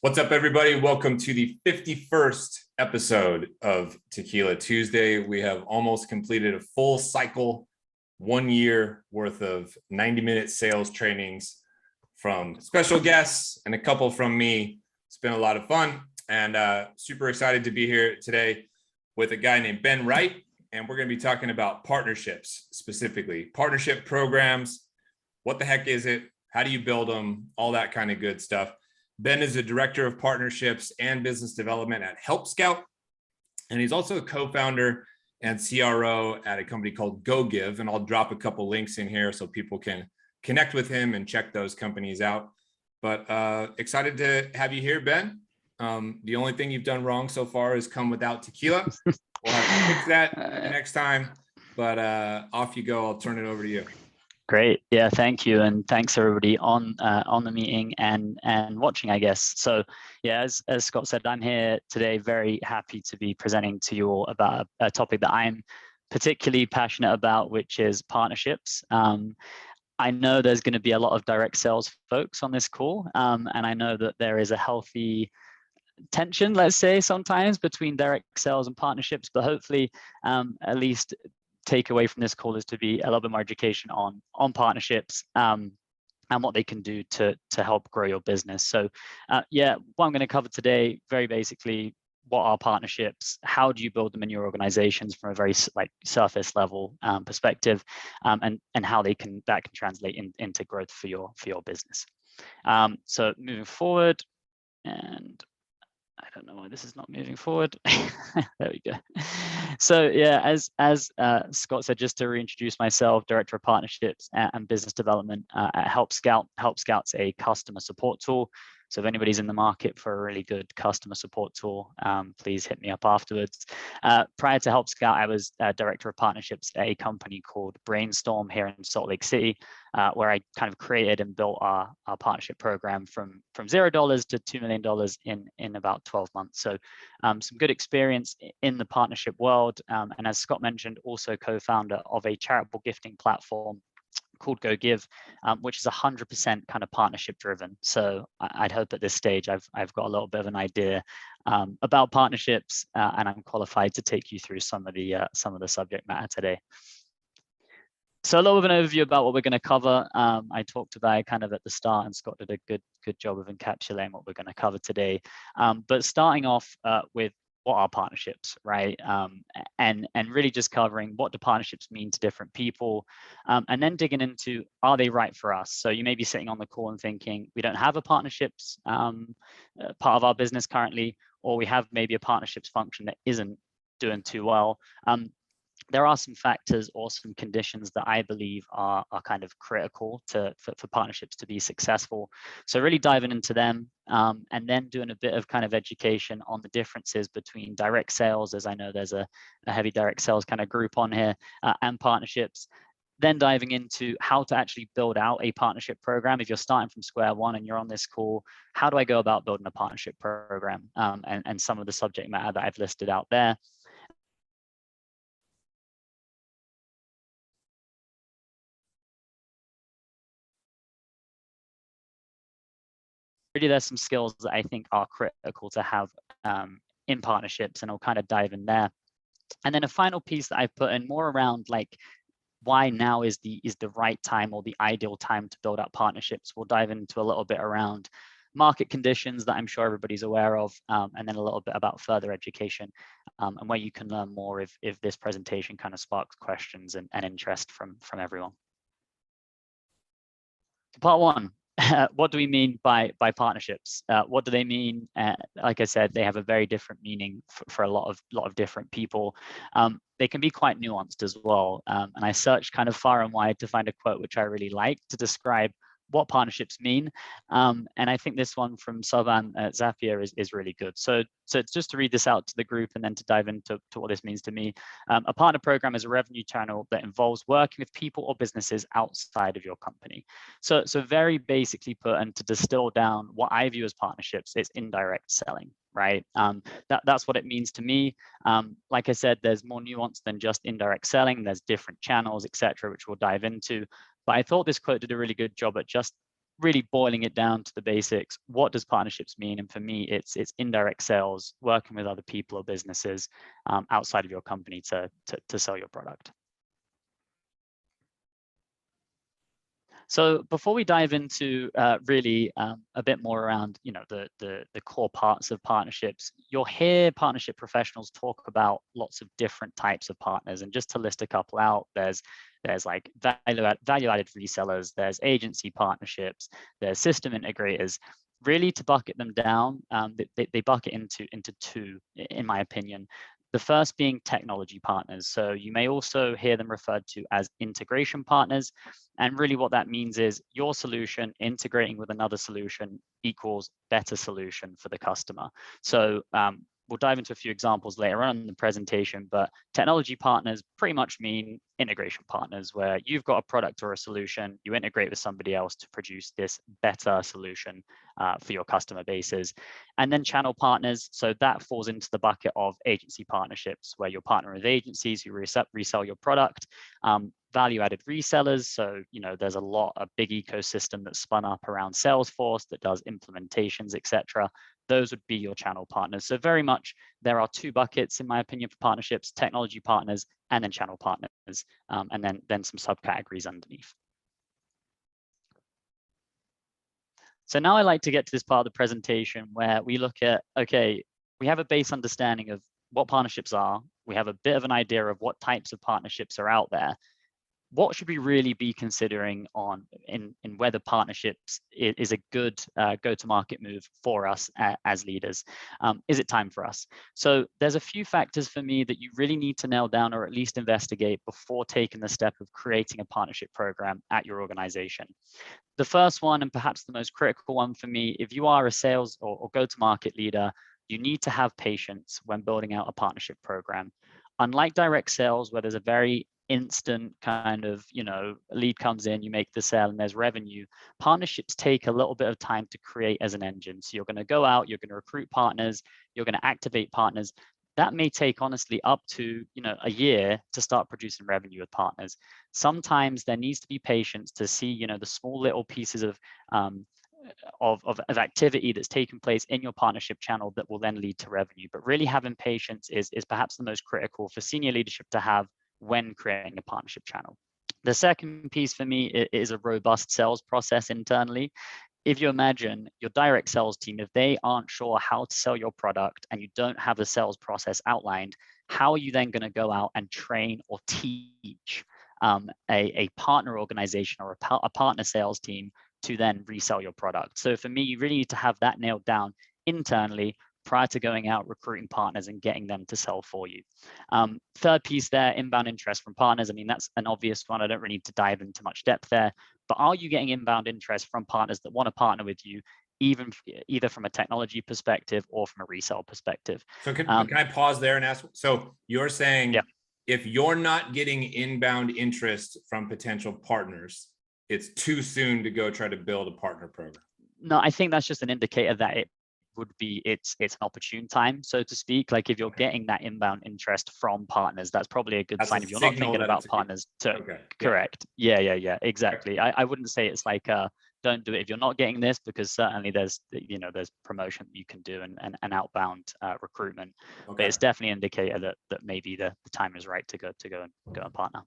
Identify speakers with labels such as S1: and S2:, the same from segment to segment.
S1: What's up, everybody? Welcome to the 51st episode of Tequila Tuesday. We have almost completed a full cycle, 1 year worth of 90-minute sales trainings from special guests and a couple from me. It's been a lot of fun and super excited to be here today with a guy named Ben Wright. And we're going to be talking about partnerships, specifically partnership programs. What the heck is it? How do you build them? All that kind of good stuff. Ben is a director of partnerships and business development at Help Scout, and he's also a co-founder and CRO at a company called GoGive. And I'll drop a couple links in here so people can connect with him and check those companies out. But excited to have you here, Ben. The only thing you've done wrong so far is come without tequila. We'll have to fix that next time. But off you go. I'll turn it over to you.
S2: Great. Yeah, thank you. And thanks everybody on the meeting and watching, I guess. So yeah, as Scott said, I'm here today very happy to be presenting to you all about a topic that I'm particularly passionate about, which is partnerships. I know there's going to be a lot of direct sales folks on this call, and I know that there is a healthy tension, let's say, sometimes between direct sales and partnerships, but hopefully at least take away from this call is to be a little bit more education on partnerships and what they can do to help grow your business. So yeah, what I'm going to cover today, very basically, what are partnerships? How do you build them in your organizations from a very surface level perspective, and how that can translate into growth for your business. So moving forward, and I don't know why this is not moving forward. There we go. So yeah, as Scott said, just to reintroduce myself, Director of Partnerships and Business Development at Help Scout. Help Scout's a customer support tool. So if anybody's in the market for a really good customer support tool, please hit me up afterwards. Prior to Help Scout, I was Director of Partnerships at a company called Brainstorm here in Salt Lake City, where I kind of created and built our partnership program from $0 to $2 million in about 12 months. So some good experience in the partnership world. And as Scott mentioned, also co-founder of a charitable gifting platform called GoGive, which is 100% kind of partnership driven. So I'd hope at this stage I've got a little bit of an idea about partnerships, and I'm qualified to take you through some of the subject matter today. So a little bit of an overview about what we're going to cover. I talked about it kind of at the start, and Scott did a good job of encapsulating what we're going to cover today. But starting off with what are partnerships, right? And really just covering what do partnerships mean to different people, and then digging into, are they right for us? So you may be sitting on the call and thinking, we don't have a partnerships part of our business currently, or we have maybe a partnerships function that isn't doing too well. There are some factors or some conditions that I believe are kind of critical for partnerships to be successful. So really diving into them, and then doing a bit of kind of education on the differences between direct sales, as I know there's a heavy direct sales kind of group on here, and partnerships. Then diving into how to actually build out a partnership program. If you're starting from square one and you're on this call, how do I go about building a partnership program? And some of the subject matter that I've listed out there. Really, there's some skills that I think are critical to have in partnerships, and I'll kind of dive in there. And then a final piece that I've put in more around like why now is the right time or the ideal time to build up partnerships. We'll dive into a little bit around market conditions that I'm sure everybody's aware of, and then a little bit about further education, and where you can learn more if this presentation kind of sparks questions and interest from everyone. Part one. What do we mean by partnerships? What do they mean? Like I said, they have a very different meaning for a lot of different people. They can be quite nuanced as well. And I searched kind of far and wide to find a quote which I really like to describe what partnerships mean. And I think this one from Savan Zapier is really good. So it's just to read this out to the group and then to dive into what this means to me. A partner program is a revenue channel that involves working with people or businesses outside of your company. So very basically put, and to distill down what I view as partnerships, it's indirect selling, right? That's what it means to me. Like I said, there's more nuance than just indirect selling. There's different channels, etc., which we'll dive into. But I thought this quote did a really good job at just really boiling it down to the basics, what does partnerships mean? And for me, it's indirect sales, working with other people or businesses outside of your company to sell your product. So before we dive into really a bit more around, the core parts of partnerships, you'll hear partnership professionals talk about lots of different types of partners. And just to list a couple out, there's like value-added resellers, there's agency partnerships, there's system integrators. Really, to bucket them down, they bucket into two, in my opinion. The first being technology partners. So you may also hear them referred to as integration partners. And really what that means is your solution integrating with another solution equals better solution for the customer. So we'll dive into a few examples later on in the presentation, but technology partners pretty much mean integration partners, where you've got a product or a solution, you integrate with somebody else to produce this better solution for your customer bases. And then channel partners, so that falls into the bucket of agency partnerships, where you're partnering with agencies who resell your product. Value-added resellers, so there's a big ecosystem that's spun up around Salesforce that does implementations, etc. Those would be your channel partners. So very much there are two buckets, in my opinion, for partnerships: technology partners and then channel partners, and then some subcategories underneath. So now I like to get to this part of the presentation where we look at, okay, we have a base understanding of what partnerships are. We have a bit of an idea of what types of partnerships are out there. What should we really be considering in whether partnerships is a good go-to-market move for us as leaders? Is it time for us? So there's a few factors for me that you really need to nail down, or at least investigate, before taking the step of creating a partnership program at your organization. The first one, and perhaps the most critical one for me, if you are a sales or go-to-market leader, you need to have patience when building out a partnership program. Unlike direct sales, where there's a very instant kind of, lead comes in, you make the sale and there's revenue, partnerships take a little bit of time to create as an engine. So you're going to go out, you're going to recruit partners, you're going to activate partners. That may take honestly up to a year to start producing revenue with partners. Sometimes there needs to be patience to see the small little pieces of activity that's taken place in your partnership channel that will then lead to revenue. But really having patience is perhaps the most critical for senior leadership to have when creating a partnership channel. The second piece for me is a robust sales process internally. If you imagine your direct sales team, if they aren't sure how to sell your product and you don't have a sales process outlined, how are you then going to go out and train or teach a partner organization or a partner sales team to then resell your product? So for me, you really need to have that nailed down internally prior to going out recruiting partners and getting them to sell for you. Third piece there, inbound interest from partners. I mean, that's an obvious one. I don't really need to dive into much depth there, but are you getting inbound interest from partners that want to partner with you, either from a technology perspective or from a resale perspective?
S1: So can I pause there and ask, so you're saying, yeah, if you're not getting inbound interest from potential partners, it's too soon to go try to build a partner program?
S2: No, I think that's just an indicator that it's an opportune time, so to speak. Like if you're getting that inbound interest from partners, that's probably a good sign. If you're not thinking about partners correct. Yeah, exactly. I wouldn't say it's like don't do it if you're not getting this, because certainly there's promotion you can do and outbound recruitment. But it's definitely an indicator that maybe the time is right to go and partner.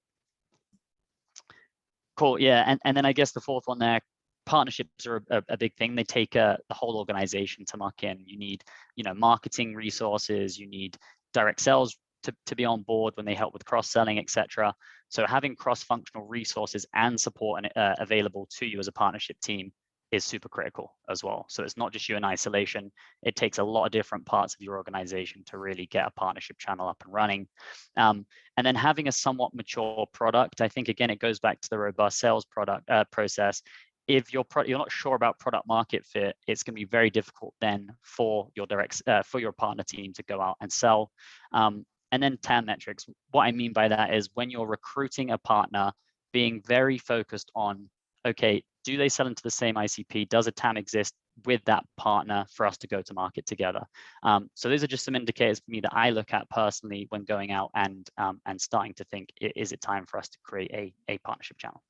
S2: Cool. Yeah, and then I guess the fourth one there, partnerships are a big thing. They take the whole organization to muck in. You need, marketing resources, you need direct sales to be on board when they help with cross-selling, etc. So having cross-functional resources and support available to you as a partnership team is super critical as well. So it's not just you in isolation. It takes a lot of different parts of your organization to really get a partnership channel up and running. And then having a somewhat mature product, I think, again, it goes back to the robust sales process. If you're not sure about product market fit, it's going to be very difficult then for your for your partner team to go out and sell. And then TAM metrics. What I mean by that is when you're recruiting a partner, being very focused on, okay, do they sell into the same ICP? Does a TAM exist with that partner for us to go to market together? So those are just some indicators for me that I look at personally when going out and starting to think, is it time for us to create a partnership channel?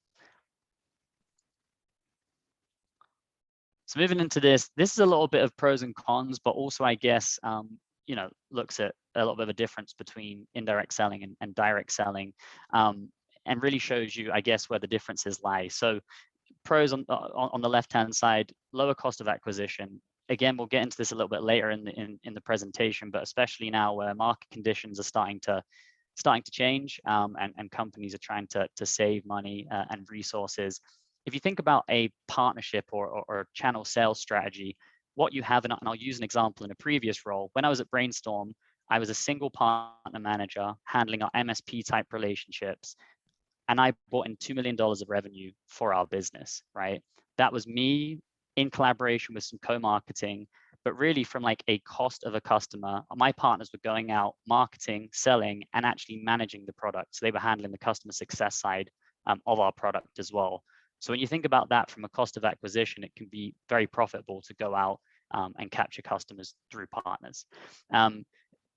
S2: So moving into this is a little bit of pros and cons, but also I guess, looks at a little bit of a difference between indirect selling and direct selling, and really shows you, I guess, where the differences lie. So pros on the left-hand side, lower cost of acquisition. Again, we'll get into this a little bit later in the presentation, but especially now where market conditions are starting to change, and companies are trying to save money and resources. If you think about a partnership or channel sales strategy, what you have, and I'll use an example in a previous role. When I was at Brainstorm, I was a single partner manager handling our MSP type relationships, and I brought in $2 million of revenue for our business, right? That was me in collaboration with some co-marketing, but really from like a cost of a customer, my partners were going out, marketing, selling, and actually managing the product. So they were handling the customer success side of our product as well. So when you think about that from a cost of acquisition, it can be very profitable to go out and capture customers through partners.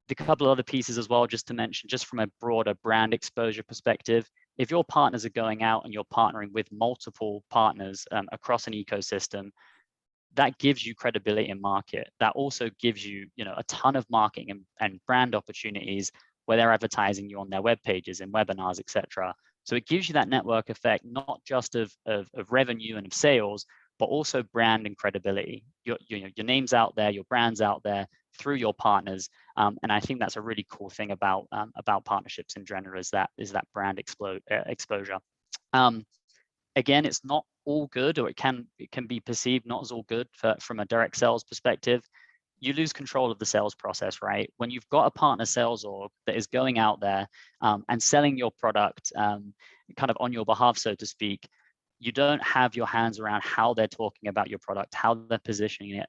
S2: The couple of other pieces as well, just to mention, just from a broader brand exposure perspective, if your partners are going out and you're partnering with multiple partners across an ecosystem, that gives you credibility in market. That also gives you, a ton of marketing and brand opportunities where they're advertising you on their web pages and webinars, etc. So it gives you that network effect, not just of revenue and of sales, but also brand and credibility. Your name's out there, your brand's out there through your partners, and I think that's a really cool thing about partnerships in general, is that brand exposure. Again, it's not all good, or it can be perceived not as all good from a direct sales perspective. You lose control of the sales process, right? When you've got a partner sales org that is going out there and selling your product kind of on your behalf, so to speak, you don't have your hands around how they're talking about your product, how they're positioning it.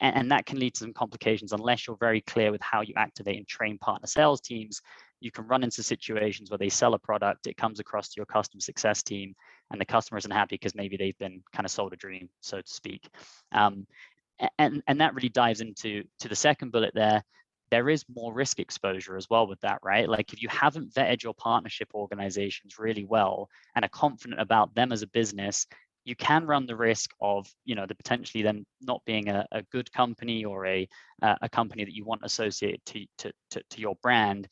S2: And that can lead to some complications unless you're very clear with how you activate and train partner sales teams. You can run into situations where they sell a product, it comes across to your customer success team, and the customer isn't happy because maybe they've been kind of sold a dream, so to speak. And that really dives into the second bullet there. There is more risk exposure as well with that, right? Like if you haven't vetted your partnership organizations really well and are confident about them as a business, you can run the risk of, the potentially them not being a good company or a company that you want associated to your brand.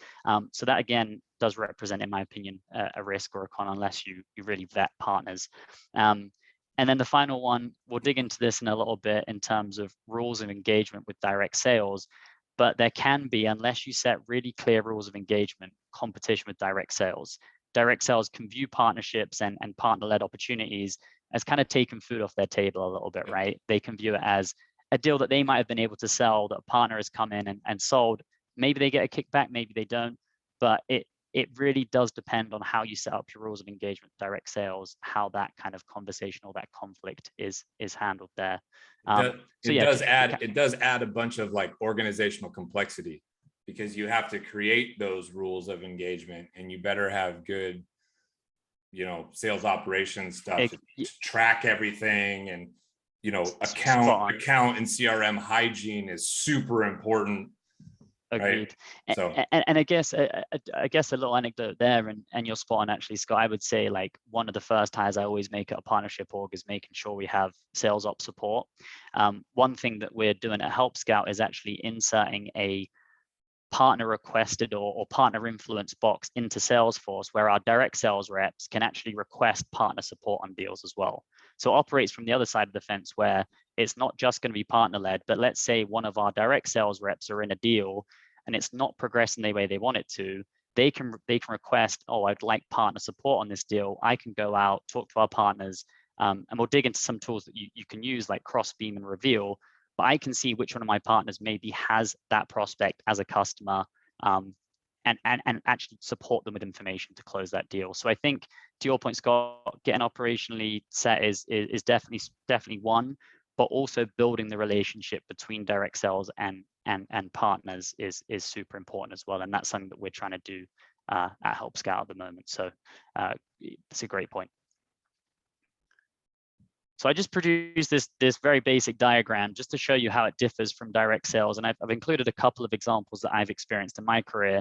S2: So that again does represent, in my opinion, a risk or a con unless you really vet partners. And then the final one, we'll dig into this in a little bit in terms of rules of engagement with direct sales. But there can be, unless you set really clear rules of engagement, competition with direct sales. Direct sales can view partnerships and partner-led opportunities as kind of taking food off their table a little bit, right? They can view it as a deal that they might have been able to sell, that a partner has come in and sold. Maybe they get a kickback, maybe they don't, but it really does depend on how you set up your rules of engagement, direct sales, how that kind of conversation or that conflict is handled there.
S1: It does add a bunch of like organizational complexity, because you have to create those rules of engagement, and you better have good, sales operations stuff to track everything, and account and CRM hygiene is super important.
S2: Agreed.
S1: Right? So,
S2: and I guess a little anecdote there, and you're spot on actually, Scott. I would say like one of the first hires I always make at a partnership org is making sure we have sales ops support. One thing that we're doing at Help Scout is actually inserting a partner requested or partner influence box into Salesforce, where our direct sales reps can actually request partner support on deals as well. So it operates from the other side of the fence, where it's not just going to be partner led, but let's say one of our direct sales reps are in a deal and it's not progressing the way they want it to. They can request, oh, I'd like partner support on this deal. I can go out, talk to our partners, and we'll dig into some tools that you can use like Crossbeam and Reveal. But I can see which one of my partners maybe has that prospect as a customer, and actually support them with information to close that deal. So I think, to your point, Scott, getting operationally set is definitely one, but also building the relationship between direct sales and partners is super important as well. And that's something that we're trying to do at Help Scout at the moment. So it's a great point. So I just produced this very basic diagram just to show you how it differs from direct sales. And I've included a couple of examples that I've experienced in my career.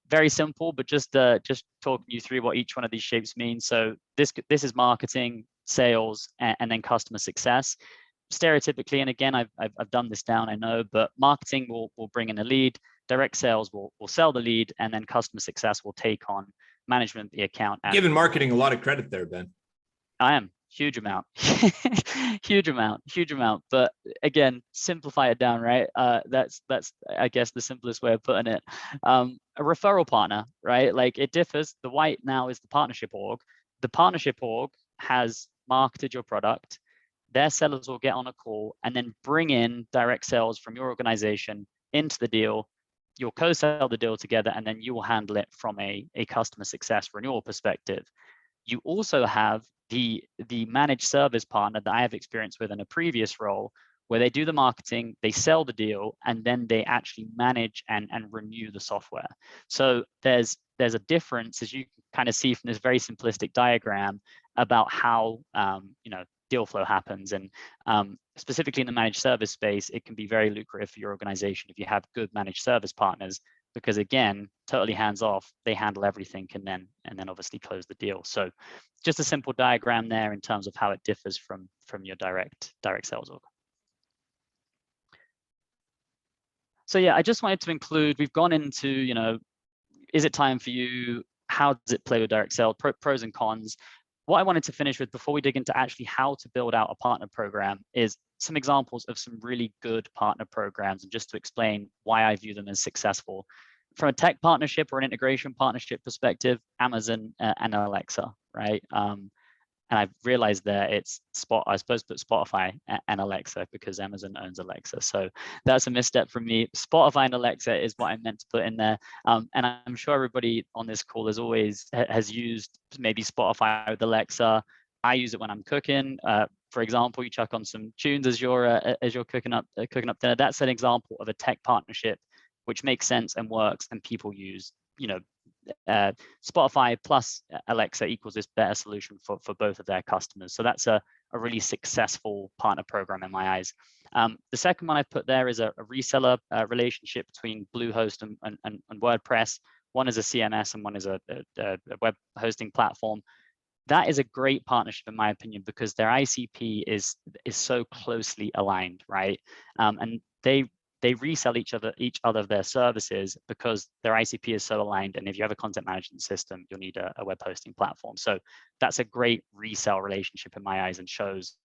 S2: Very simple, but just talking you through what each one of these shapes means. So this is marketing, sales, and then customer success. Stereotypically, and again, I've done this down, I know, but marketing will bring in a lead, direct sales will sell the lead, and then customer success will take on management of the account.
S1: Giving marketing a lot of credit there, Ben.
S2: I am. Huge amount. Huge amount. But again, simplify it down, right? That's I guess the simplest way of putting it. A referral partner, right? Like it differs. The white now is the partnership org. The partnership org has marketed your product. Their sellers will get on a call and then bring in direct sales from your organization into the deal. You'll co-sell the deal together, and then you will handle it from a customer success renewal perspective. You also have the managed service partner that I have experience with in a previous role, where they do the marketing, they sell the deal, and then they actually manage and renew the software. So there's a difference, as you can kind of see from this very simplistic diagram, about how deal flow happens. And specifically in the managed service space, it can be very lucrative for your organization if you have good managed service partners, because again, totally hands off, they handle everything and then obviously close the deal. So just a simple diagram there in terms of how it differs from your direct sales org. So yeah, I just wanted to include, we've gone into, is it time for you? How does it play with direct sales, pros and cons? What I wanted to finish with before we dig into actually how to build out a partner program is some examples of some really good partner programs, and just to explain why I view them as successful. From a tech partnership or an integration partnership perspective, Amazon and Alexa, right? And I've realized that I was supposed to put Spotify and Alexa because Amazon owns Alexa. So that's a misstep from me. Spotify and Alexa is what I meant to put in there. And I'm sure everybody on this call has used maybe Spotify with Alexa. I use it when I'm cooking. For example, you chuck on some tunes as you're cooking up dinner. That's an example of a tech partnership which makes sense and works, and people use, Spotify plus Alexa equals this better solution for both of their customers. So that's a really successful partner program in my eyes. The second one I put there is a reseller relationship between Bluehost and WordPress. One is a CMS and one is a web hosting platform. That is a great partnership in my opinion, because their ICP is so closely aligned, right? And they resell each other their services because their ICP is so aligned. And if you have a content management system, you'll need a web hosting platform. So that's a great resell relationship in my eyes, and shows,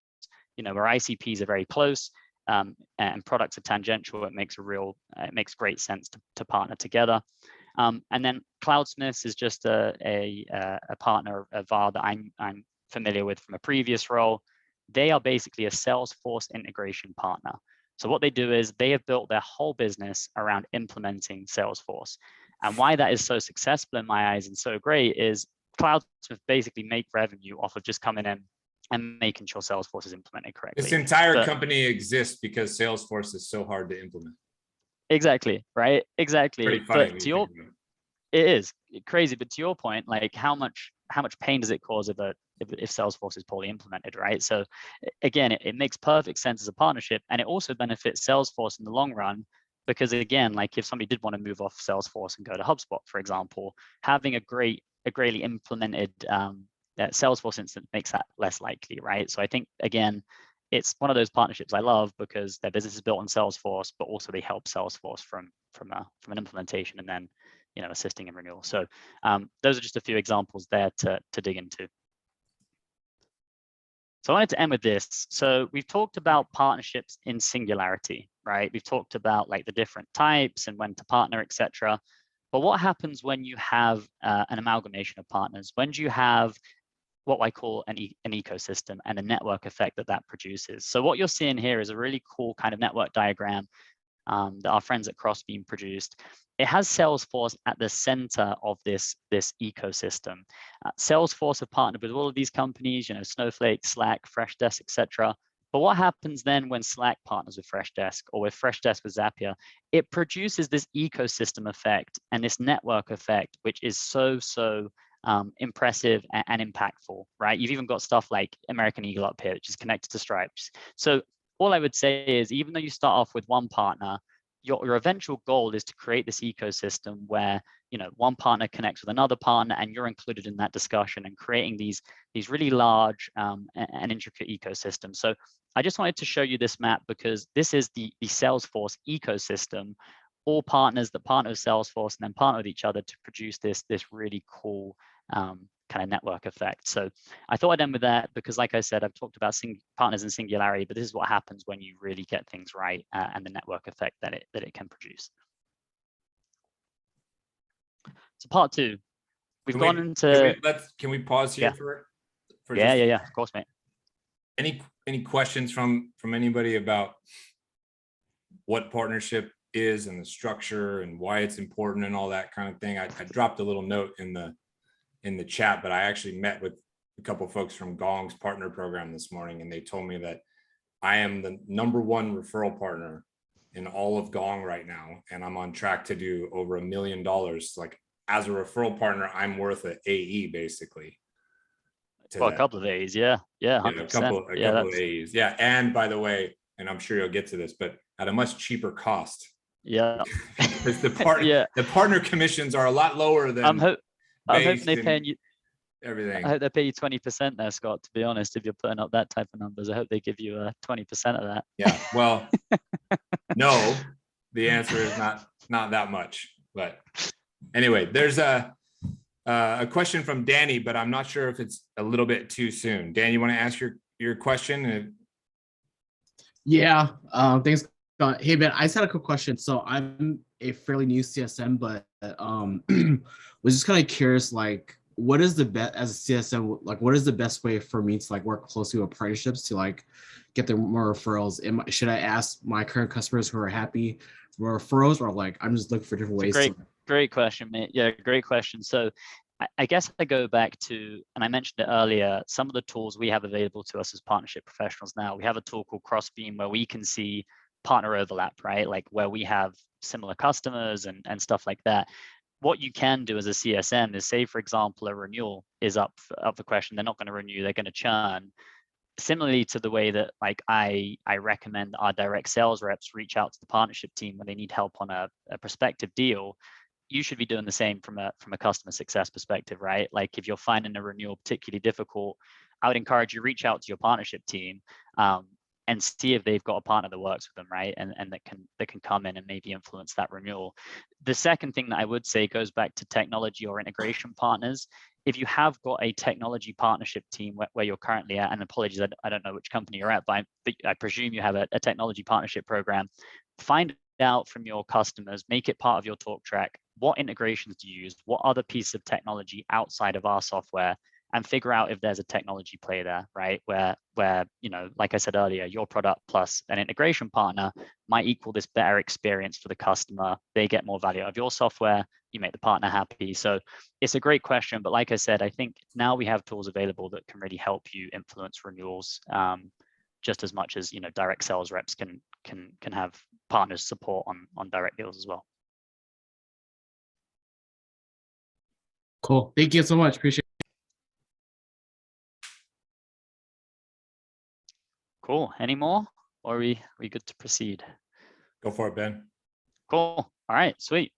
S2: where ICPs are very close and products are tangential. It makes great sense to partner together. And then Cloudsmiths is just a partner of VAR that I'm familiar with from a previous role. They are basically a Salesforce integration partner. So what they do is they have built their whole business around implementing Salesforce. And why that is so successful in my eyes and so great is Cloudsmith basically make revenue off of just coming in and making sure Salesforce is implemented correctly.
S1: This entire company exists because Salesforce is so hard to implement.
S2: Exactly, right? Exactly.
S1: Pretty funny.
S2: But it is crazy, but to your point, like how much pain does it cause if Salesforce is poorly implemented, right? So again, it makes perfect sense as a partnership, and it also benefits Salesforce in the long run, because again, like if somebody did want to move off Salesforce and go to HubSpot, for example, having a greatly implemented Salesforce instance makes that less likely, right? So I think again, it's one of those partnerships I love because their business is built on Salesforce, but also they help Salesforce from an implementation and then assisting in renewal. So those are just a few examples there to dig into. So I wanted to end with this. So we've talked about partnerships in singularity, right? We've talked about like the different types and when to partner, etc. But what happens when you have an amalgamation of partners? When do you have what I call an ecosystem and a network effect that produces? So what you're seeing here is a really cool kind of network diagram that our friends at Crossbeam produced. It has Salesforce at the center of this ecosystem. Salesforce have partnered with all of these companies, Snowflake, Slack, Freshdesk, etc. But what happens then when Slack partners with Freshdesk, or with Freshdesk with Zapier? It produces this ecosystem effect and this network effect, which is so impressive and impactful, right? You've even got stuff like American Eagle up here, which is connected to Stripe. So all I would say is, even though you start off with one partner, your eventual goal is to create this ecosystem where, one partner connects with another partner and you're included in that discussion and creating these really large and intricate ecosystems. So I just wanted to show you this map because this is the Salesforce ecosystem, all partners that partner with Salesforce and then partner with each other to produce this really cool kind of network effect. So I thought I'd end with that because, like I said, I've talked about partners in singularity, but this is what happens when you really get things right and the network effect that it can produce. So part two, we've gone into.
S1: Can we pause here for
S2: yeah, of course, mate.
S1: Any questions from anybody about what partnership is and the structure and why it's important and all that kind of thing? I dropped a little note in the chat, but I actually met with a couple of folks from Gong's partner program this morning, and they told me that I am the #1 referral partner in all of Gong right now, and I'm on track to do over $1 million. Like, as a referral partner, I'm worth an AE basically.
S2: Well, a couple of A's, yeah, 100%.
S1: A couple of A's, yeah. And by the way, and I'm sure you'll get to this, but at a much cheaper cost.
S2: Yeah,
S1: because the partner commissions are a lot lower than.
S2: I'm hoping they pay you
S1: everything.
S2: I hope they pay you 20% there, Scott. To be honest, if you're putting up that type of numbers, I hope they give you 20% of that.
S1: Yeah, well, no, the answer is not that much. But anyway, there's a question from Danny, but I'm not sure if it's a little bit too soon. Dan, you want to ask your question?
S3: Yeah, thanks. Hey, Ben, I just had a quick question. So I'm a fairly new CSM, but was just kind of curious, like, what is the best as a CSM? Like, what is the best way for me to work closely with partnerships to get them more referrals? Should I ask my current customers who are happy for referrals, or I'm just looking for different ways?
S2: Great question, mate. Yeah, great question. So I guess I go back to, and I mentioned it earlier, some of the tools we have available to us as partnership professionals now. We have a tool called Crossbeam where we can see partner overlap, right? Like where we have similar customers and stuff like that. What you can do as a CSM is, say, for example, a renewal is up for question. They're not going to renew, they're going to churn. Similarly to the way that I recommend our direct sales reps reach out to the partnership team when they need help on a prospective deal, you should be doing the same from a customer success perspective, right? Like if you're finding a renewal particularly difficult, I would encourage you reach out to your partnership team and see if they've got a partner that works with them, right? And that can come in and maybe influence that renewal. The second thing that I would say goes back to technology or integration partners. If you have got a technology partnership team where you're currently at, and apologies, I don't know which company you're at, but I presume you have a technology partnership program, find out from your customers, make it part of your talk track. What integrations do you use? What other piece of technology outside of our software? And figure out if there's a technology play there, right? Where like I said earlier, your product plus an integration partner might equal this better experience for the customer. They get more value out of your software. You make the partner happy. So it's a great question, but like I said, I think now we have tools available that can really help you influence renewals just as much as direct sales reps can have partners support on direct deals as well.
S3: Cool. Thank you so much. Appreciate it.
S2: Cool. Any more? Or are we good to proceed?
S1: Go for it, Ben.
S2: Cool. All right, sweet.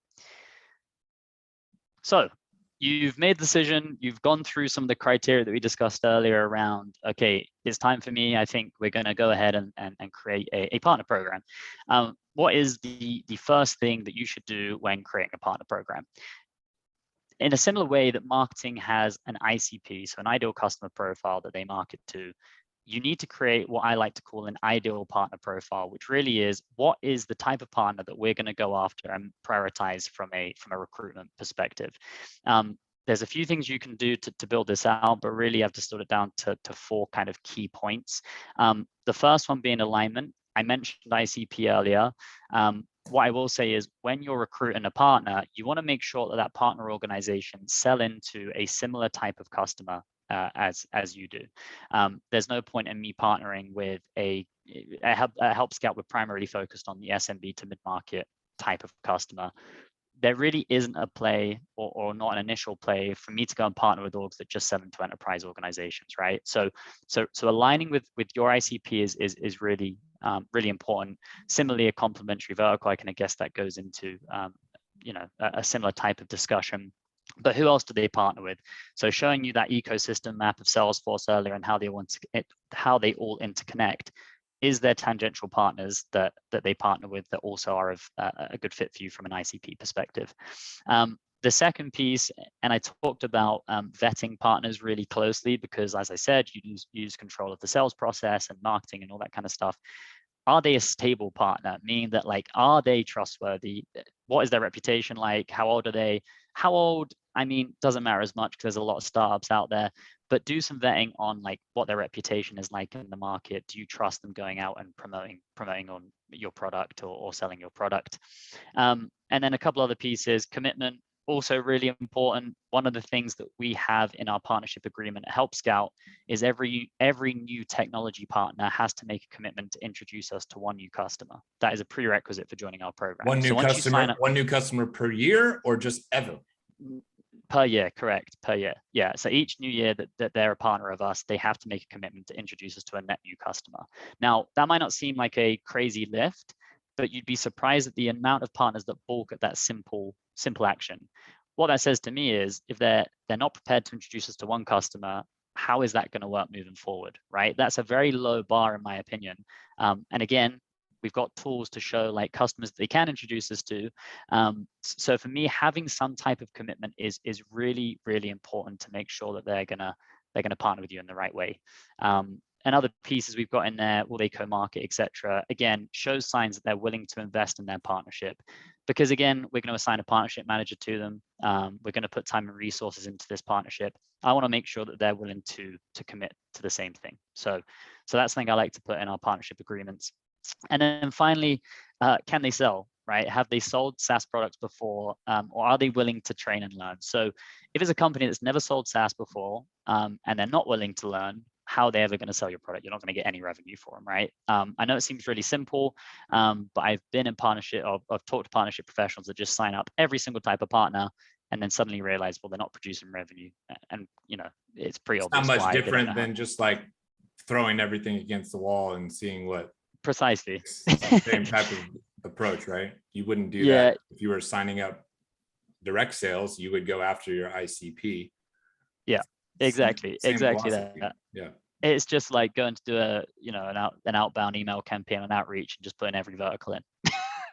S2: So you've made the decision, you've gone through some of the criteria that we discussed earlier around, okay, it's time for me. I think we're going to go ahead and create a partner program. What is the first thing that you should do when creating a partner program? In a similar way that marketing has an ICP, so an ideal customer profile that they market to, you need to create what I like to call an ideal partner profile, which really is what is the type of partner that we're going to go after and prioritize from a recruitment perspective. There's a few things you can do to build this out, but really I've distilled it down to 4 kind of key points. The first one being alignment. I mentioned ICP earlier. What I will say is when you're recruiting a partner, you want to make sure that partner organization sell into a similar type of customer as you do. There's no point in me partnering with a help scout. We're primarily focused on the SMB to mid-market type of customer. There really isn't a play or not an initial play for me to go and partner with orgs that just sell into enterprise organizations, right? So aligning with your ICP is really really important. Similarly, a complementary vertical, I can guess that goes into a similar type of discussion. But who else do they partner with? So showing you that ecosystem map of Salesforce earlier and how they all interconnect. Is there tangential partners that they partner with that also are of a good fit for you from an ICP perspective? The second piece, and I talked about vetting partners really closely because, as I said, you use control of the sales process and marketing and all that kind of stuff. Are they a stable partner? Meaning that, like, are they trustworthy? What is their reputation like? How old are they? How old, I mean, doesn't matter as much because there's a lot of startups out there, but do some vetting on like what their reputation is like in the market. Do you trust them going out and promoting on your product or selling your product? And then a couple other pieces, commitment, also really important. One of the things that we have in our partnership agreement at Help Scout is every new technology partner has to make a commitment to introduce us to one new customer. That is a prerequisite for joining our program.
S1: One new customer per year, or just ever?
S2: Per year, correct, per year. Yeah, so each new year that they're a partner of us, they have to make a commitment to introduce us to a net new customer. Now, that might not seem like a crazy lift, but you'd be surprised at the amount of partners that balk at that simple action. What that says to me is, if they're not prepared to introduce us to one customer, how is that going to work moving forward, right? That's a very low bar in my opinion. And again, we've got tools to show like customers that they can introduce us to. So for me, having some type of commitment is really, really important to make sure that they're gonna partner with you in the right way. And other pieces we've got in there, will they co-market, etc. Again, shows signs that they're willing to invest in their partnership. Because again, we're going to assign a partnership manager to them. We're going to put time and resources into this partnership. I want to make sure that they're willing to commit to the same thing. So that's something I like to put in our partnership agreements. And then finally, can they sell, right? Have they sold SaaS products before, or are they willing to train and learn? So if it's a company that's never sold SaaS before, and they're not willing to learn, how are they ever going to sell your product? You're not going to get any revenue for them, right? I know it seems really simple, but I've been in partnership, I've talked to partnership professionals that just sign up every single type of partner and then suddenly realize, well, they're not producing revenue. And, it's pretty obvious.
S1: Not much different than just like throwing everything against the wall and seeing what.
S2: Precisely.
S1: Same type of approach, right? You wouldn't do that if you were signing up direct sales. You would go after your ICP.
S2: Yeah, exactly.
S1: Same
S2: exactly
S1: philosophy.
S2: that.
S1: Yeah.
S2: It's just like going to do an outbound email campaign on outreach and just putting every vertical in,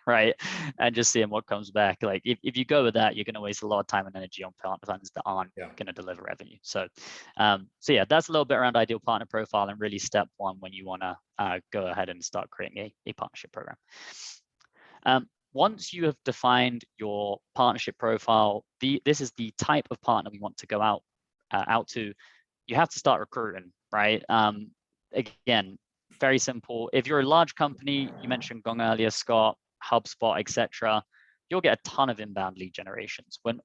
S2: right? And just seeing what comes back. Like if you go with that, you're going to waste a lot of time and energy on partners that aren't going to deliver revenue. So yeah, that's a little bit around ideal partner profile and really step one when you want to go ahead and start creating a partnership program. Once you have defined your partnership profile, this is the type of partner we want to go out to. You have to start recruiting, right? Again, very simple. If you're a large company, you mentioned Gong earlier, Scott, HubSpot, etc., you'll get a ton of inbound lead generation. We're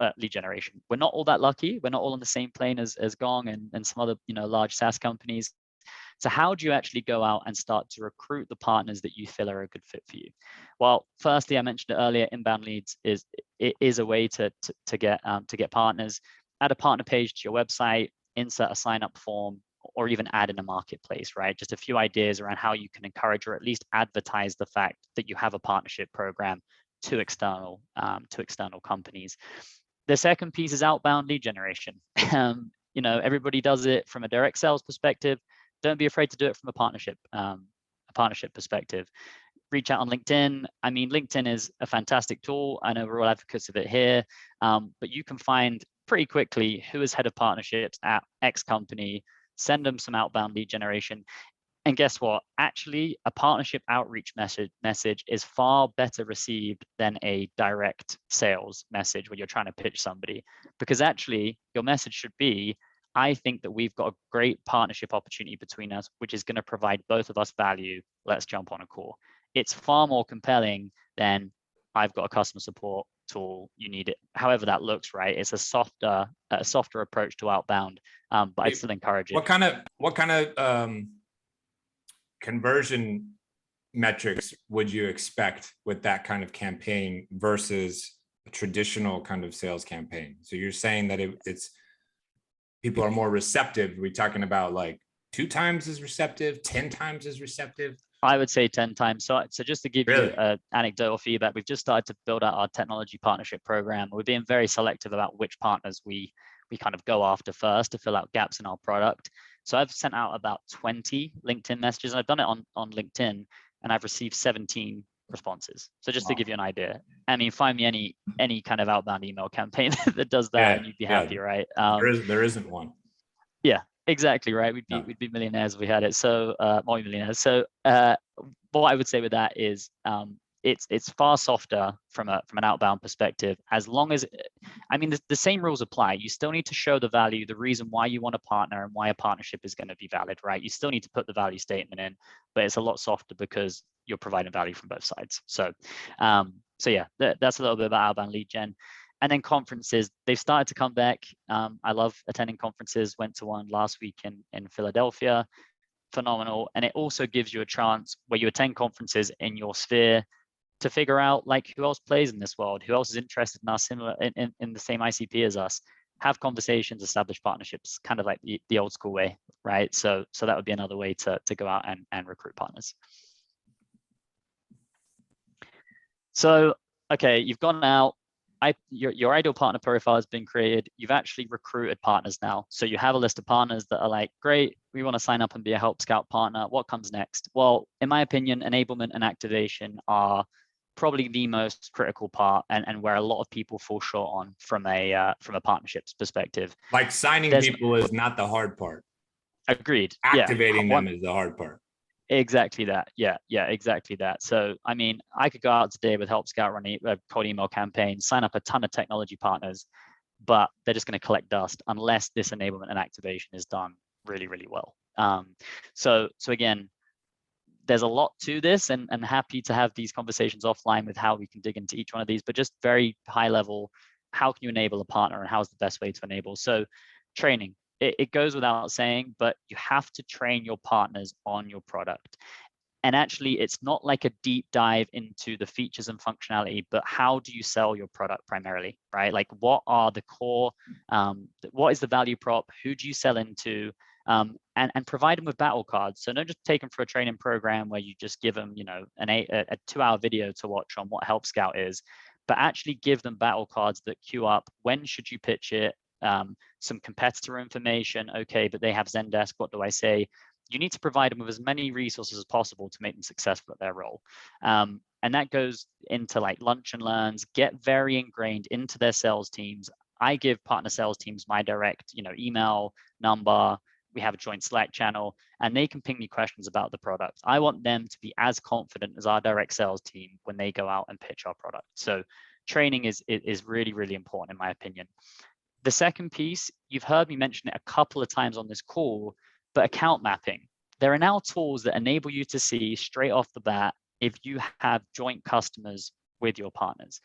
S2: not all that lucky. We're not all on the same plane as Gong and some other large SaaS companies. So how do you actually go out and start to recruit the partners that you feel are a good fit for you? Well, firstly, I mentioned it earlier, inbound leads is a way to get partners. Add a partner page to your website, insert a sign-up form, or even add in a marketplace, right? Just a few ideas around how you can encourage or at least advertise the fact that you have a partnership program to external companies. The second piece is outbound lead generation. Everybody does it from a direct sales perspective. Don't be afraid to do it from a partnership perspective. Reach out on LinkedIn. I mean, LinkedIn is a fantastic tool. I know we're all advocates of it here, but you can find pretty quickly who is head of partnerships at X company, send them some outbound lead generation. And guess what? Actually, a partnership outreach message is far better received than a direct sales message when you're trying to pitch somebody. Because actually, your message should be, I think that we've got a great partnership opportunity between us, which is going to provide both of us value. Let's jump on a call. It's far more compelling than I've got a customer support tool, you need it. However that looks, right? It's a softer approach to outbound, but I still encourage it.
S1: What kind of conversion metrics would you expect with that kind of campaign versus a traditional kind of sales campaign? So you're saying that it's people are more receptive. Are we talking about like 2 times as receptive, 10 times as receptive?
S2: I would say 10 times. So just to give
S1: Really?
S2: you anecdotal feedback, we've just started to build out our technology partnership program. We're being very selective about which partners we kind of go after first to fill out gaps in our product. So I've sent out about 20 LinkedIn messages, and I've done it on LinkedIn, and I've received 17 responses. So just to give you an idea, I mean, find me any kind of outbound email campaign that does that, and you'd be happy, right?
S1: There isn't one.
S2: Yeah, exactly right. We'd be millionaires if we had it. So multi-millionaires. So what I would say with that is it's far softer from an outbound perspective. As long as, I mean, the same rules apply. You still need to show the value, the reason why you want to partner, and why a partnership is going to be valid, right? You still need to put the value statement in, but it's a lot softer because you're providing value from both sides. So yeah, that's a little bit about outbound lead gen. And then conferences, they've started to come back. I love attending conferences. Went to one last week in Philadelphia. Phenomenal. And it also gives you a chance where you attend conferences in your sphere to figure out like who else plays in this world, who else is interested in us, similar in the same ICP as us. Have conversations, establish partnerships, kind of like the old school way, right? So that would be another way to go out and recruit partners. So, okay, you've gone out. Your ideal partner profile has been created. You've actually recruited partners now. So you have a list of partners that are like, great, we want to sign up and be a Help Scout partner. What comes next? Well, in my opinion, enablement and activation are probably the most critical part, and where a lot of people fall short on from a partnerships perspective.
S1: Like signing people is not the hard part.
S2: Agreed.
S1: Activating them is the hard part.
S2: Exactly that. Yeah, exactly that. So, I mean, I could go out today with Help Scout, run a cold email campaign, sign up a ton of technology partners, but they're just going to collect dust unless this enablement and activation is done really, really well. So again, there's a lot to this, and happy to have these conversations offline with how we can dig into each one of these, but just very high level, how can you enable a partner and how's the best way to enable? So training. It goes without saying, but you have to train your partners on your product. And actually, it's not like a deep dive into the features and functionality, but how do you sell your product primarily, right? Like, what are the core, what is the value prop? Who do you sell into? And provide them with battle cards. So don't just take them for a training program where you just give them, a 2-hour video to watch on what Help Scout is, but actually give them battle cards that queue up. When should you pitch it? Some competitor information. Okay, but they have Zendesk. What do I say? You need to provide them with as many resources as possible to make them successful at their role. And that goes into like lunch and learns, get very ingrained into their sales teams. I give partner sales teams my direct, email number. We have a joint Slack channel, and they can ping me questions about the product. I want them to be as confident as our direct sales team when they go out and pitch our product. So training is really, really important in my opinion. The second piece, you've heard me mention it a couple of times on this call, but account mapping. There are now tools that enable you to see straight off the bat if you have joint customers with your partners.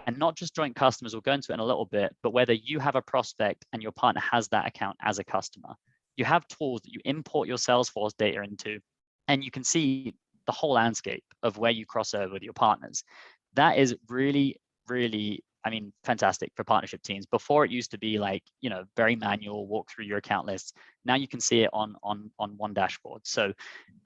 S2: And not just joint customers, we'll go into it in a little bit, but whether you have a prospect and your partner has that account as a customer. You have tools that you import your Salesforce data into, and you can see the whole landscape of where you cross over with your partners. That is really, really, fantastic for partnership teams. Before it used to be like, very manual, walk through your account lists. Now you can see it on one dashboard. So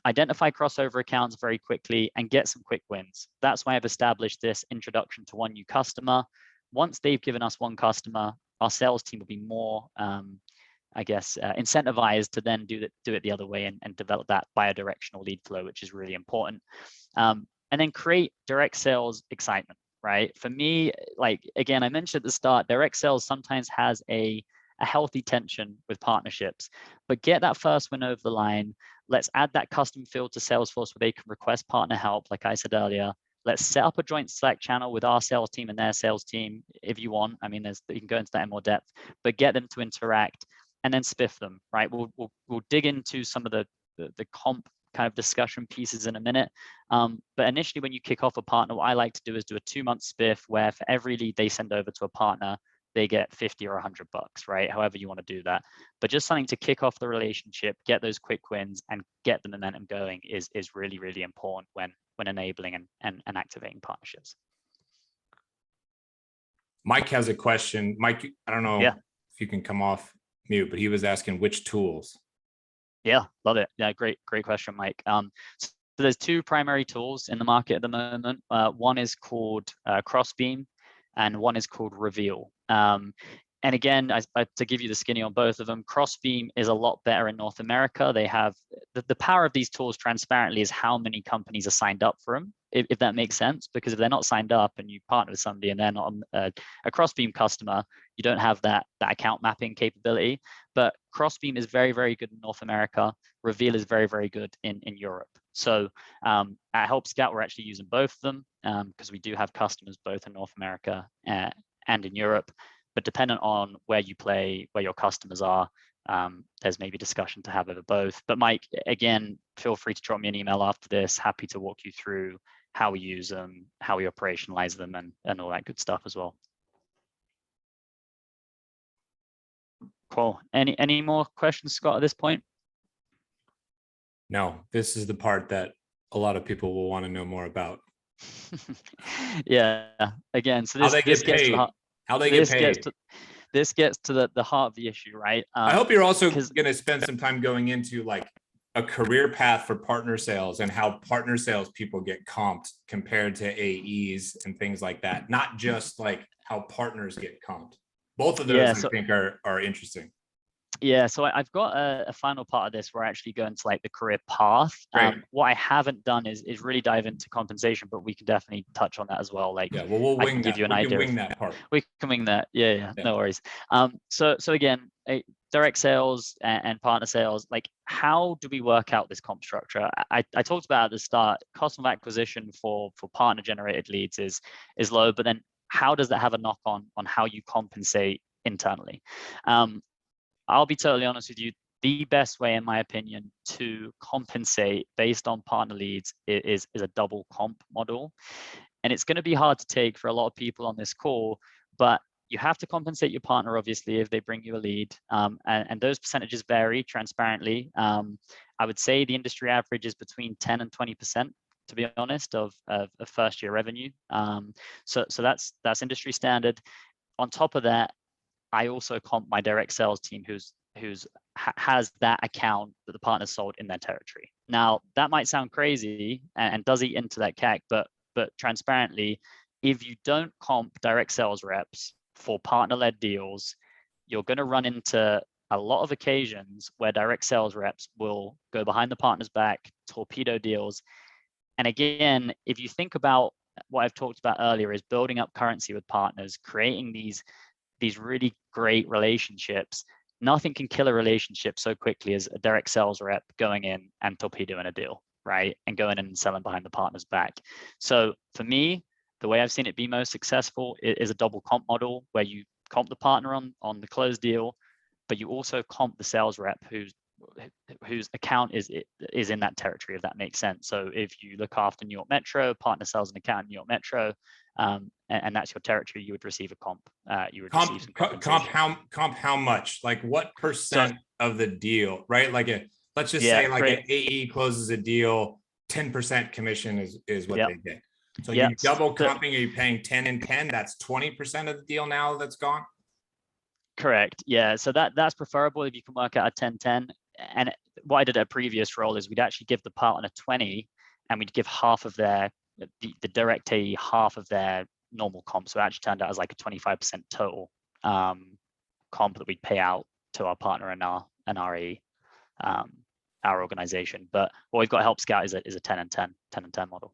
S2: identify crossover accounts very quickly and get some quick wins. That's why I've established this introduction to one new customer. Once they've given us one customer, our sales team will be more, incentivized to then do it the other way and develop that bi-directional lead flow, which is really important. And then create direct sales excitement. Right. For me, like, again, I mentioned at the start, direct sales sometimes has a healthy tension with partnerships, but get that first win over the line. Let's add that custom field to Salesforce where they can request partner help. Like I said earlier, let's set up a joint Slack channel with our sales team and their sales team if you want. You can go into that in more depth, but get them to interact and then spiff them. Right. We'll dig into some of the comp kind of discussion pieces in a minute. But initially, when you kick off a partner, what I like to do is do a 2-month spiff where for every lead they send over to a partner, they get 50 or $100, right? However you want to do that. But just something to kick off the relationship, get those quick wins and get the momentum going is really, really important when enabling and activating partnerships.
S1: Mike has a question. Mike, I don't know if you can come off mute, but he was asking which tools.
S2: Yeah, love it. Yeah, great question, Mike. So there's two primary tools in the market at the moment. One is called Crossbeam, and one is called Reveal. And again, to give you the skinny on both of them, Crossbeam is a lot better in North America. They have the power of these tools transparently is how many companies are signed up for them, if that makes sense. Because if they're not signed up and you partner with somebody and they're not a Crossbeam customer, you don't have that account mapping capability. But Crossbeam is very, very good in North America. Reveal is very, very good in Europe. So at Help Scout, we're actually using both of them because we do have customers both in North America and in Europe. But dependent on where you play, where your customers are, there's maybe discussion to have over both. But Mike, again, feel free to drop me an email after this. Happy to walk you through how we use them, how we operationalize them, and all that good stuff as well. Cool. Any more questions, Scott, at this point?
S1: No, this is the part that a lot of people will want to know more about.
S2: Yeah. Again, so
S1: How they get paid. How they get paid.
S2: This gets to the heart of the issue, right?
S1: I hope you're also going to spend some time going into like a career path for partner sales and how partner sales people get comped compared to AEs and things like that. Not just like how partners get comped. Both of those, I think, are interesting.
S2: Yeah, so I've got a final part of this where I actually go into like the career path. What I haven't done is really dive into compensation, but we can definitely touch on that as well. Like,
S1: yeah, well, we'll wing that.
S2: Give you an idea.
S1: We can wing that part.
S2: We can wing that. Yeah, no worries. So again, direct sales and partner sales, like how do we work out this comp structure? I talked about at the start, cost of acquisition for partner generated leads is low, but then how does that have a knock on how you compensate internally? I'll be totally honest with you. The best way, in my opinion, to compensate based on partner leads is a double comp model. And it's going to be hard to take for a lot of people on this call, but you have to compensate your partner, obviously, if they bring you a lead. And those percentages vary transparently. I would say the industry average is between 10 and 20%, to be honest, of first year revenue. So that's industry standard. On top of that, I also comp my direct sales team has that account that the partner sold in their territory. Now, that might sound crazy and does eat into that CAC, but transparently, if you don't comp direct sales reps for partner-led deals, you're going to run into a lot of occasions where direct sales reps will go behind the partner's back, torpedo deals. And again, if you think about what I've talked about earlier, is building up currency with partners, creating these really great relationships. Nothing can kill a relationship so quickly as a direct sales rep going in and torpedoing a deal, right? And going in and selling behind the partner's back. So for me, the way I've seen it be most successful is a double comp model where you comp the partner on the closed deal, but you also comp the sales rep whose account is in that territory, if that makes sense. So if you look after New York Metro, partner sells an account in New York Metro, and that's your territory, you would receive a comp. You would receive some
S1: comp how much? Like what percent of the deal, right? Like let's just say like an AE closes a deal, 10% commission is what they get. So you double comping, are you paying 10 and 10? That's 20% of the deal now that's gone?
S2: Correct. Yeah. So that's preferable if you can work out a 10-10. And what I did at a previous role is we'd actually give the partner 20 and we'd give half of the direct AE half of their normal comp. So it actually turned out as like a 25% total comp that we'd pay out to our partner and our AE, our organization. But what we've got at Help Scout is a 10 and 10 model.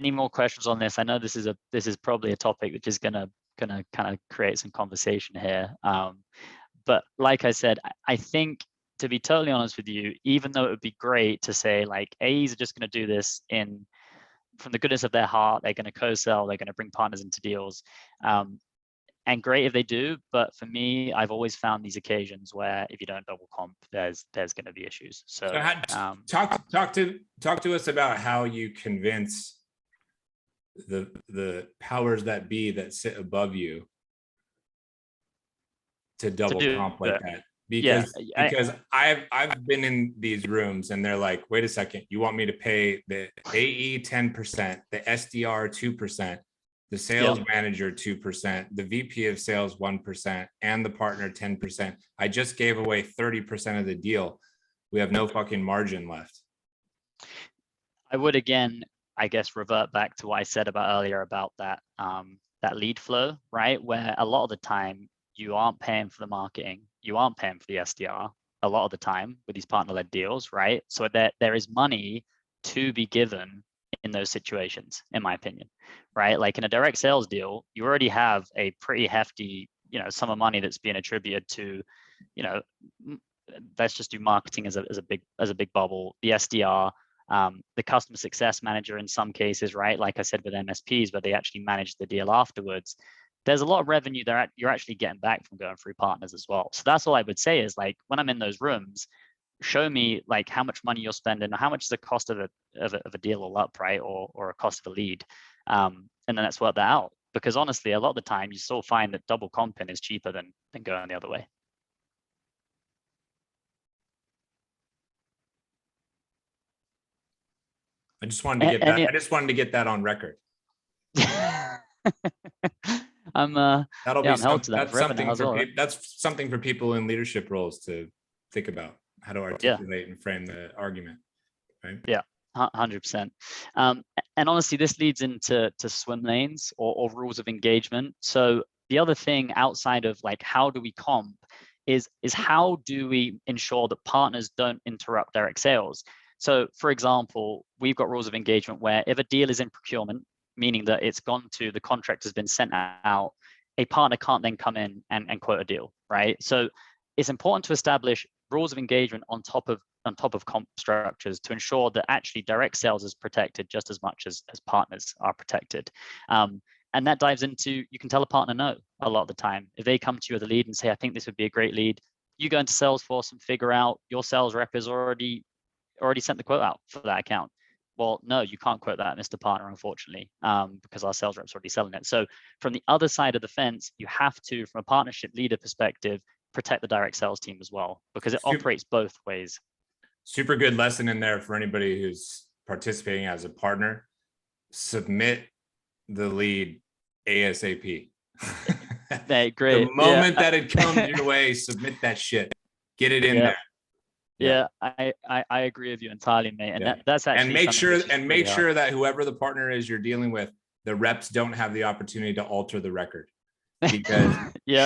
S2: Any more questions on this? I know this is probably a topic which is gonna kind of create some conversation here. But like I said, I think, to be totally honest with you, even though it would be great to say like AEs are just going to do this from the goodness of their heart, they're going to co-sell, they're going to bring partners into deals, and great if they do. But for me, I've always found these occasions where if you don't double comp, there's going to be issues. So
S1: talk to us about how you convince the powers that be that sit above you to double comp like that. Because I've been in these rooms and they're like, wait a second, you want me to pay the AE 10%, the SDR 2%, the sales manager 2%, the VP of sales 1%, and the partner 10%. I just gave away 30% of the deal. we have no fucking margin left.
S2: I would, again, I guess, revert back to what I said about earlier about that that lead flow, right? Where a lot of the time you aren't paying for the marketing, you aren't paying for the SDR a lot of the time with these partner-led deals, right? So there is money to be given in those situations, in my opinion, right? Like in a direct sales deal, you already have a pretty hefty, sum of money that's being attributed to, let's just do marketing as a big bubble, the SDR, the customer success manager in some cases, right? Like I said with MSPs, where they actually manage the deal afterwards. There's a lot of revenue that you're actually getting back from going through partners as well. So that's all I would say is, like, when I'm in those rooms, show me like how much money you're spending, or how much is the cost of a deal all up, right? Or a cost of a lead. And then let's work that out. Because honestly, a lot of the time you still find that double comping is cheaper than going the other way.
S1: I just wanted to get that. I just wanted to get that on record.
S2: I'm held to that forever now as well.
S1: That's something for people in leadership roles to think about, how to articulate and frame the argument, right?
S2: Yeah, 100%. And honestly, this leads into swim lanes or rules of engagement. So the other thing outside of like how do we comp is how do we ensure that partners don't interrupt direct sales? So for example, we've got rules of engagement where if a deal is in procurement, meaning that it's gone to, the contract has been sent out, a partner can't then come in and quote a deal, right? So it's important to establish rules of engagement on top of comp structures to ensure that actually direct sales is protected just as much as partners are protected. And that dives into, you can tell a partner no a lot of the time. If they come to you with a lead and say, I think this would be a great lead, you go into Salesforce and figure out your sales rep has already sent the quote out for that account. Well, no, you can't quote that, Mr. Partner, unfortunately, because our sales rep's already selling it. So from the other side of the fence, you have to, from a partnership leader perspective, protect the direct sales team as well, because it operates both ways. Super
S1: good lesson in there for anybody who's participating as a partner. Submit the lead ASAP.
S2: Great.
S1: The moment that it comes your way, submit that shit. Get it in there.
S2: Yeah, I agree with you entirely, mate. And that's actually,
S1: and make sure that whoever the partner is you're dealing with, the reps don't have the opportunity to alter the record, because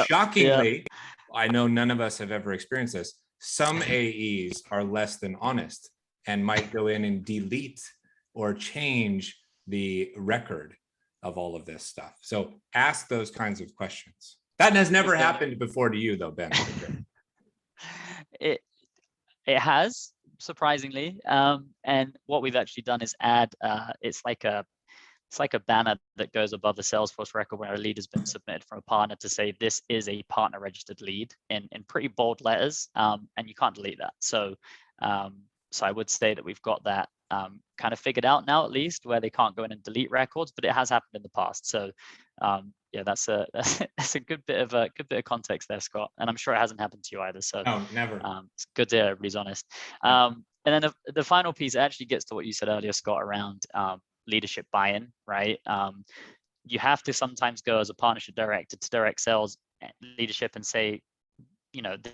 S1: shockingly, I know none of us have ever experienced this. Some AEs are less than honest and might go in and delete or change the record of all of this stuff. So ask those kinds of questions. That has never happened before to you, though, Ben.
S2: It has, surprisingly, and what we've actually done is add it's like a banner that goes above the Salesforce record where a lead has been submitted from a partner to say this is a partner registered lead in pretty bold letters, and you can't delete that. So I would say that we've got that kind of figured out now, at least, where they can't go in and delete records, but it has happened in the past. So that's a good bit of context there, Scott, and I'm sure it hasn't happened to you either. So
S1: no, never.
S2: It's good to hear everybody's honest. And then the final piece actually gets to what you said earlier, Scott, around leadership buy-in, right? You have to sometimes go as a partnership director to direct sales leadership and say,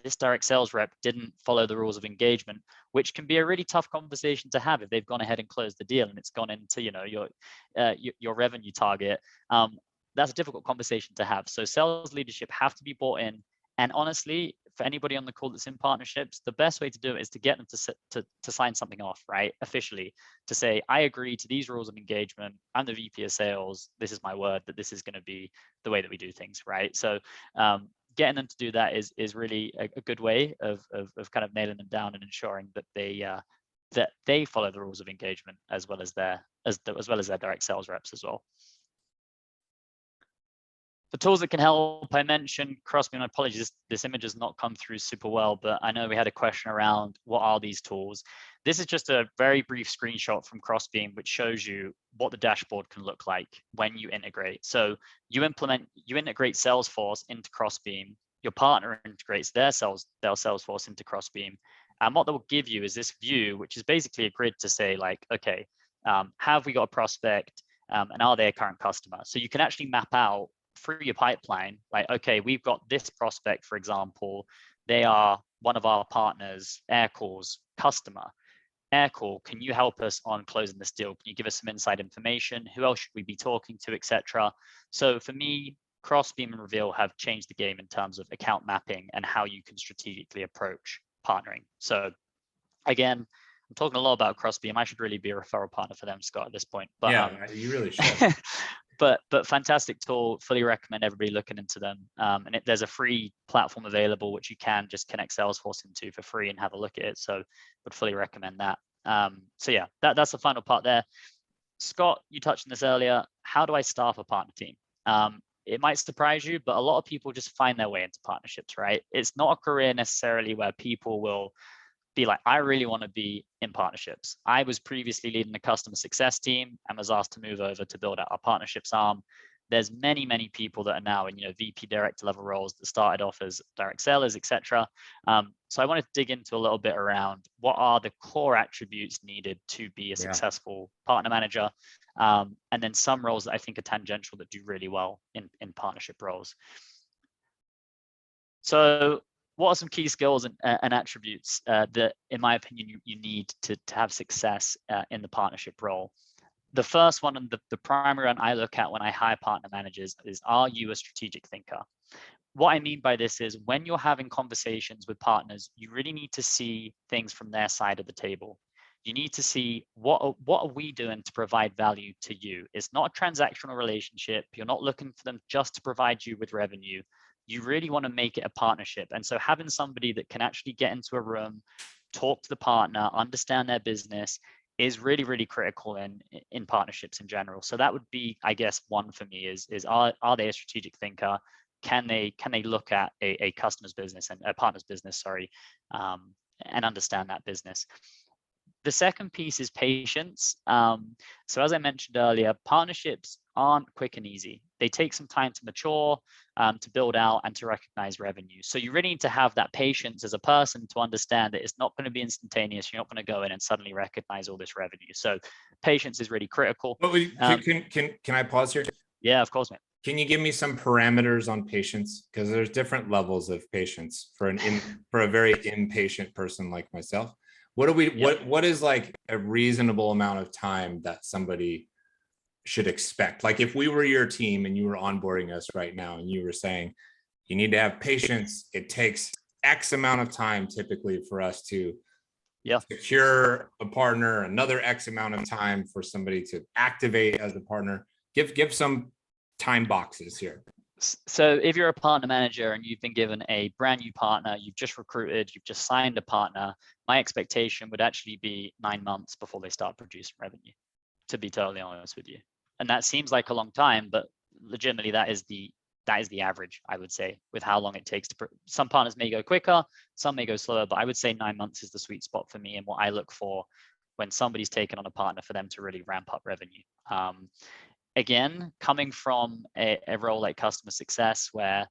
S2: this direct sales rep didn't follow the rules of engagement, which can be a really tough conversation to have if they've gone ahead and closed the deal and it's gone into your revenue target. That's a difficult conversation to have. So sales leadership have to be bought in. And honestly, for anybody on the call that's in partnerships, the best way to do it is to get them to sign something off, right? Officially, to say, I agree to these rules of engagement. I'm the VP of sales. This is my word that this is going to be the way that we do things, right? So getting them to do that is really a good way of kind of nailing them down and ensuring that they follow the rules of engagement as well as their direct sales reps as well. The tools that can help, I mentioned Crossbeam. Apologies, this image has not come through super well, but I know we had a question around what are these tools. This is just a very brief screenshot from Crossbeam, which shows you what the dashboard can look like when you integrate. So you integrate Salesforce into Crossbeam. Your partner integrates their Salesforce into Crossbeam. And what that will give you is this view, which is basically a grid to say, like, okay, have we got a prospect and are they a current customer? So you can actually map out through your pipeline, like, okay, we've got this prospect, for example, they are one of our partners, Aircall's customer, Aircall, can you help us on closing this deal? Can you give us some inside information? Who else should we be talking to, etc.? So for me, Crossbeam and Reveal have changed the game in terms of account mapping and how you can strategically approach partnering. So again, I'm talking a lot about Crossbeam. I should really be a referral partner for them, Scott, at this point. But
S1: yeah, you really should.
S2: but fantastic tool. Fully recommend everybody looking into them. And there's a free platform available which you can just connect Salesforce into for free and have a look at it. So would fully recommend that. So yeah, that's the final part there. Scott, you touched on this earlier. How do I staff a partner team? It might surprise you, but a lot of people just find their way into partnerships, right? It's not a career necessarily where people will be like, I really want to be in partnerships. I was previously leading the customer success team and was asked to move over to build out our partnerships arm. There's many people that are now in VP director level roles that started off as direct sellers, etc. So I wanted to dig into a little bit around what are the core attributes needed to be a successful partner manager, and then some roles that I think are tangential that do really well in partnership roles. So what are some key skills and attributes that, in my opinion, you need to have success in the partnership role? The first one, and the primary one I look at when I hire partner managers, is, are you a strategic thinker? What I mean by this is, when you're having conversations with partners, you really need to see things from their side of the table. You need to see what are we doing to provide value to you. It's not a transactional relationship. You're not looking for them just to provide you with revenue. You really want to make it a partnership. And so having somebody that can actually get into a room, talk to the partner, understand their business is really critical in partnerships in general. So that would be, I guess, one for me is are they a strategic thinker? Can they look at a customer's business and a partner's business, and understand that business? The second piece is patience. So as I mentioned earlier, partnerships aren't quick and easy. They take some time to mature, to build out, and to recognize revenue. So you really need to have that patience as a person to understand that it's not going to be instantaneous. You're not going to go in and suddenly recognize all this revenue. So patience is really critical.
S1: But can I pause here?
S2: Yeah, of course, mate.
S1: Can you give me some parameters on patience? Because there's different levels of patience for a very impatient person like myself. What is like a reasonable amount of time that somebody should expect? Like if we were your team and you were onboarding us right now and you were saying you need to have patience, it takes X amount of time typically for us to secure a partner, another X amount of time for somebody to activate as a partner. Give some time boxes here.
S2: So if you're a partner manager and you've been given a brand new partner, you've just recruited, you've just signed a partner, my expectation would actually be 9 months before they start producing revenue, to be totally honest with you. And that seems like a long time, but legitimately that is the average, I would say, with how long it takes to. Some partners may go quicker, some may go slower, but I would say 9 months is the sweet spot for me and what I look for when somebody's taken on a partner for them to really ramp up revenue. Again, coming from a role like customer success, where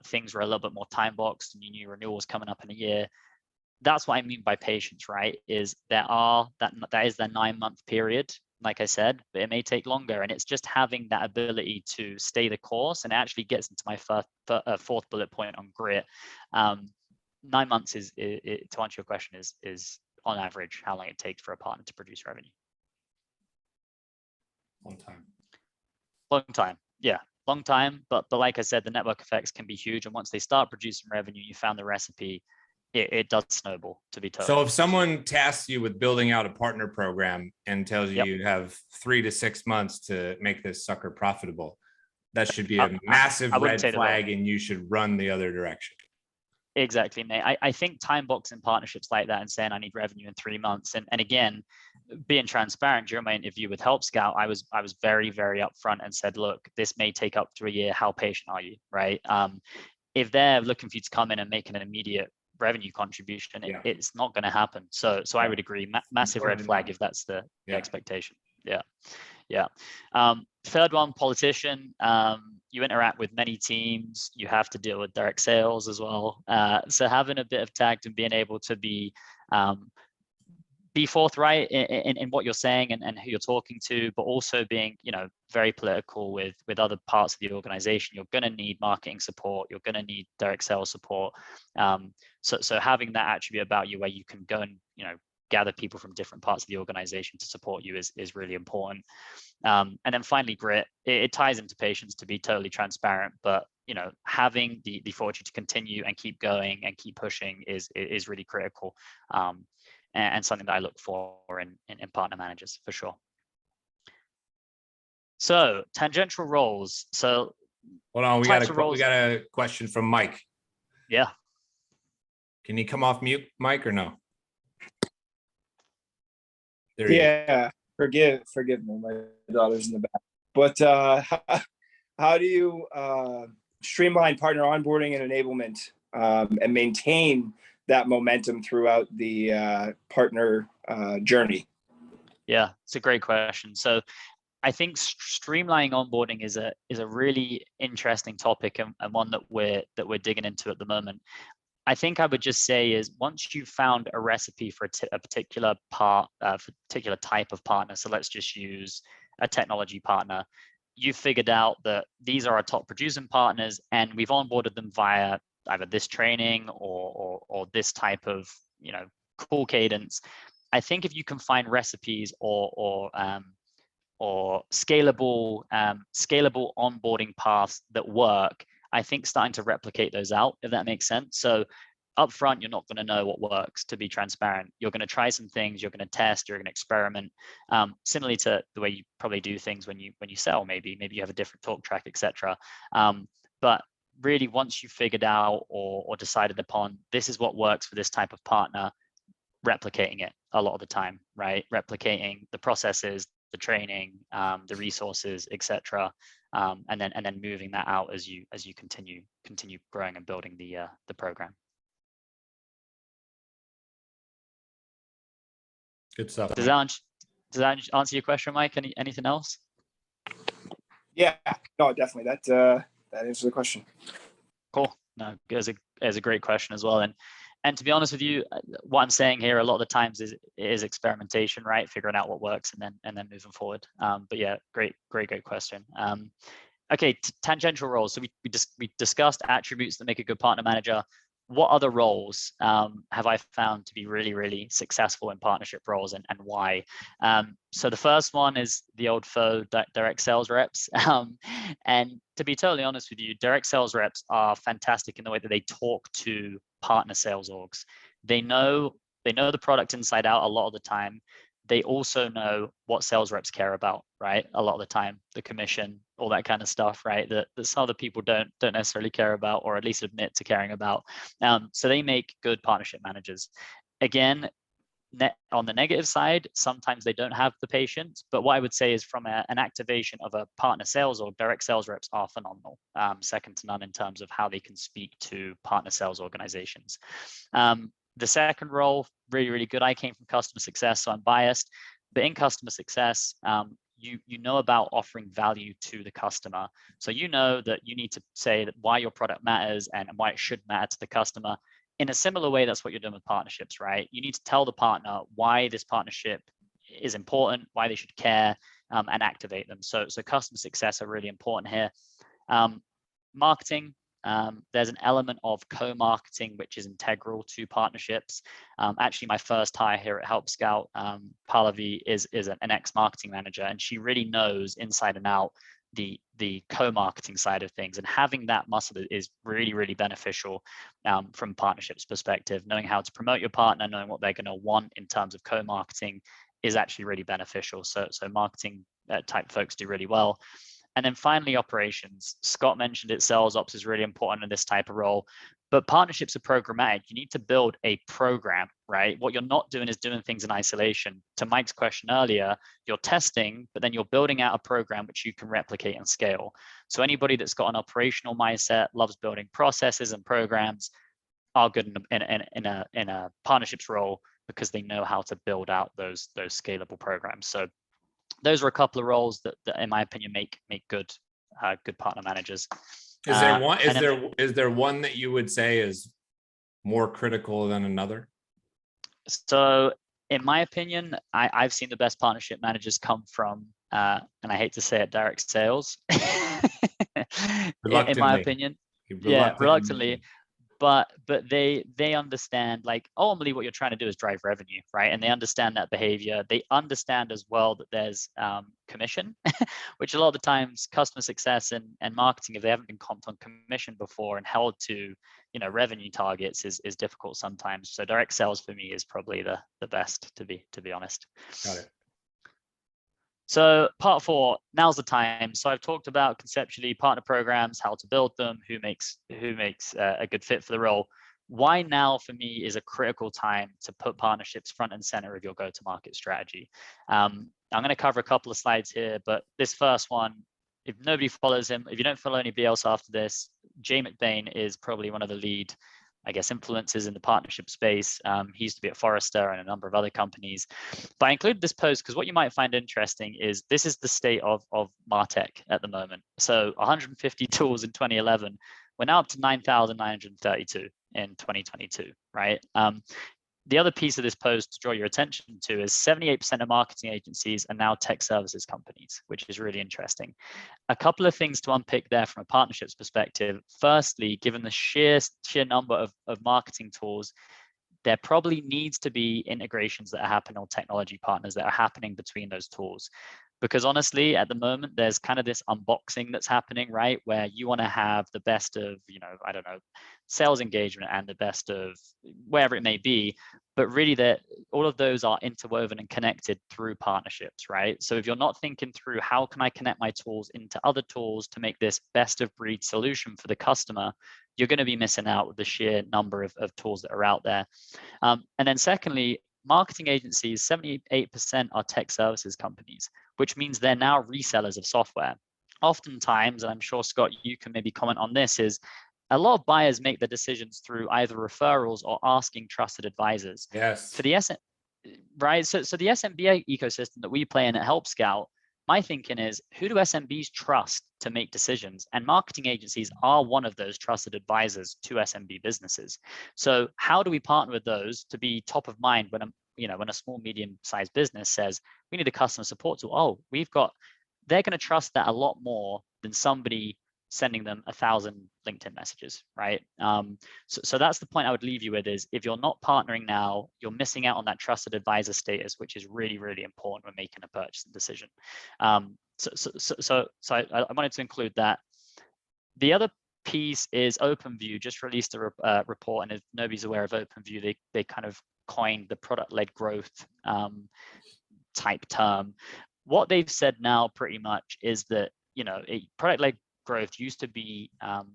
S2: things were a little bit more time boxed and you knew renewals coming up in a year, that's what I mean by patience, right? Is that is the 9 month period, like I said, but it may take longer, and it's just having that ability to stay the course, and it actually gets into my fourth bullet point on grit. 9 months is to answer your question, is on average how long it takes for a partner to produce revenue. Long time, yeah, long time. But like I said, the network effects can be huge, and once they start producing revenue, you found the recipe. It does snowball, to be told.
S1: So if someone tasks you with building out a partner program and tells you you have 3 to 6 months to make this sucker profitable, that should be a massive red flag, and you should run the other direction.
S2: Exactly, mate. I think time boxing partnerships like that and saying I need revenue in 3 months, and again, being transparent, during my interview with Help Scout, I was very upfront and said, look, this may take up to a year. How patient are you, right? If they're looking for you to come in and make an immediate revenue contribution, it's not going to happen. So I would agree, massive red flag if that's the expectation. Third one, politician. You interact with many teams, you have to deal with direct sales as well. So having a bit of tact and being able to be be forthright in what you're saying and who you're talking to, but also being, very political with other parts of the organization. You're going to need marketing support. You're going to need direct sales support. So having that attribute about you where you can go and, gather people from different parts of the organization to support you is really important. And then finally, grit. It ties into patience, to be totally transparent, but having the fortitude to continue and keep going and keep pushing is really critical, and something that I look for in partner managers for sure. So tangential roles. So
S1: hold on, we got a question from Mike.
S2: Yeah.
S1: Can you come off mute, Mike, or no?
S4: There yeah, forgive me, my daughter's in the back. But how do you streamline partner onboarding and enablement, and maintain that momentum throughout the partner journey?
S2: Yeah, it's a great question. So I think streamlining onboarding is a really interesting topic, and one that we're digging into at the moment. I think I would just say is, once you've found a recipe for a particular particular type of partner, so let's just use a technology partner, you've figured out that these are our top producing partners, and we've onboarded them via either this training or this type of cool cadence. I think if you can find recipes or scalable onboarding paths that work, I think starting to replicate those out, if that makes sense. So up front, you're not going to know what works, to be transparent. You're going to try some things, you're going to test, you're going to experiment, similarly to the way you probably do things when you sell. Maybe you have a different talk track, etc. But really, once you've figured out or decided upon this is what works for this type of partner, replicating it a lot of the time, right? Replicating the processes, the training, the resources, etc. And then moving that out as you continue growing and building the program.
S1: Good stuff.
S2: Does that answer your question, Mike? Anything else?
S4: Yeah, no, definitely. That answers the question.
S2: Cool. No, it's a great question as well. And to be honest with you, what I'm saying here a lot of the times is experimentation, right? Figuring out what works and then moving forward. But yeah, great question. Okay, tangential roles. So we discussed attributes that make a good partner manager. What other roles have I found to be really, really successful in partnership roles, and why? So the first one is the old foe, direct sales reps. And to be totally honest with you, direct sales reps are fantastic in the way that they talk to partner sales orgs. They know the product inside out a lot of the time. They also know what sales reps care about, right? A lot of the time, the commission, all that kind of stuff, right? That some other people don't necessarily care about, or at least admit to caring about. So they make good partnership managers. Again, on the negative side, sometimes they don't have the patience. But what I would say is, from an activation of a partner sales or direct sales reps are phenomenal, second to none in terms of how they can speak to partner sales organizations. The second role, really, really good. I came from customer success, so I'm biased. But in customer success, you know about offering value to the customer. So you know that you need to say that why your product matters and why it should matter to the customer. In a similar way, that's what you're doing with partnerships, right? You need to tell the partner why this partnership is important, why they should care, and activate them. So customer success are really important here. Marketing. There's an element of co-marketing which is integral to partnerships. Actually, my first hire here at Help Scout, Pallavi, is an ex-marketing manager, and she really knows inside and out the co-marketing side of things. And having that muscle is really, really beneficial from partnerships perspective. Knowing how to promote your partner, knowing what they're going to want in terms of co-marketing is actually really beneficial. So marketing type folks do really well. And then finally, operations. Scott mentioned it, sales ops is really important in this type of role, but partnerships are programmatic. You need to build a program, right? What you're not doing is doing things in isolation. To Mike's question earlier, you're testing, but then you're building out a program which you can replicate and scale. So anybody that's got an operational mindset, loves building processes and programs, are good in a partnerships role because they know how to build out those scalable programs. So those are a couple of roles that in my opinion, make good partner managers.
S1: Is there one? Is there one that you would say is more critical than another?
S2: So in my opinion, I've seen the best partnership managers come from, and I hate to say it, direct sales. In my opinion, yeah, reluctantly. But they understand, like, ultimately what you're trying to do is drive revenue, right? And they understand that behavior. They understand as well that there's commission, which a lot of the times customer success and marketing, if they haven't been comped on commission before and held to, you know, revenue targets, is difficult sometimes. So direct sales for me is probably the best, to be honest.
S1: Got it.
S2: So part 4, now's the time. So I've talked about conceptually partner programs, how to build them, who makes a good fit for the role. Why now for me is a critical time to put partnerships front and center of your go-to-market strategy. I'm going to cover a couple of slides here, but this first one, if nobody follows him, if you don't follow anybody else after this, Jay McBain is probably one of the lead, I guess, influences in the partnership space. He used to be at Forrester and a number of other companies. But I included this post because what you might find interesting is this is the state of MarTech at the moment. So 150 tools in 2011, we're now up to 9,932 in 2022, right? The other piece of this post to draw your attention to is 78% of marketing agencies are now tech services companies, which is really interesting. A couple of things to unpick there from a partnerships perspective. Firstly, given the sheer number of marketing tools, there probably needs to be integrations that are happening, or technology partners that are happening between those tools. Because honestly, at the moment, there's kind of this unboxing that's happening, right? Where you want to have the best of, you know, I don't know, sales engagement and the best of wherever it may be. But really, that all of those are interwoven and connected through partnerships, right? So if you're not thinking through how can I connect my tools into other tools to make this best of breed solution for the customer, you're going to be missing out with the sheer number of tools that are out there. And then secondly, marketing agencies, 78% are tech services companies, which means they're now resellers of software. Oftentimes, and I'm sure, Scott, you can maybe comment on this, is a lot of buyers make their decisions through either referrals or asking trusted advisors.
S1: Yes.
S2: For the right, so the SMB ecosystem that we play in at Help Scout, my thinking is, who do SMBs trust to make decisions? And marketing agencies are one of those trusted advisors to SMB businesses. So how do we partner with those to be top of mind when a small, medium-sized business says, we need a customer support tool? Oh, they're going to trust that a lot more than somebody sending them 1,000 LinkedIn messages, right? So that's the point I would leave you with, is if you're not partnering now, you're missing out on that trusted advisor status, which is really, really important when making a purchasing decision. So I wanted to include that. The other piece is OpenView just released a report, and if nobody's aware of OpenView, they kind of coined the product-led growth type term. What they've said now pretty much is that, you know, a product-led growth used to be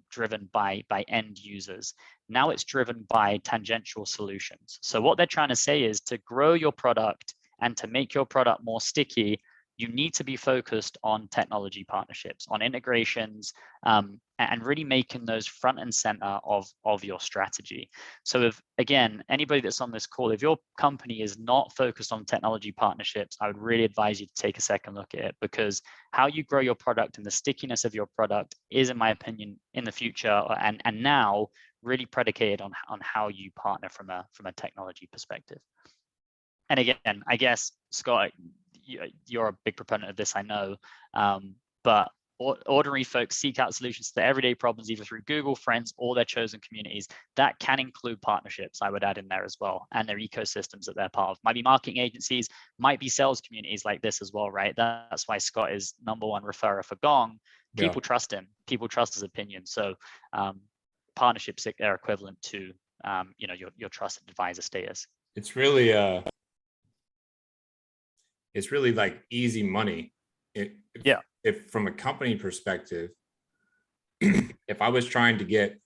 S2: driven by end users. Now it's driven by tangential solutions. So what they're trying to say is, to grow your product and to make your product more sticky, you need to be focused on technology partnerships, on integrations, and really making those front and center of your strategy. So if, again, anybody that's on this call, if your company is not focused on technology partnerships, I would really advise you to take a second look at it, because how you grow your product and the stickiness of your product is, in my opinion, in the future and now really predicated on how you partner from a technology perspective. And again, I guess, Scott, you're a big proponent of this, I know, but ordinary folks seek out solutions to their everyday problems either through Google, friends, or their chosen communities. That can include partnerships, I would add in there as well, and their ecosystems that they're part of. Might be marketing agencies, might be sales communities like this as well, right? That's why Scott is #1 referrer for Gong. People trust him. People trust his opinion. So partnerships are equivalent to your trusted advisor status.
S1: It's really like easy money. If from a company perspective, if I was trying to get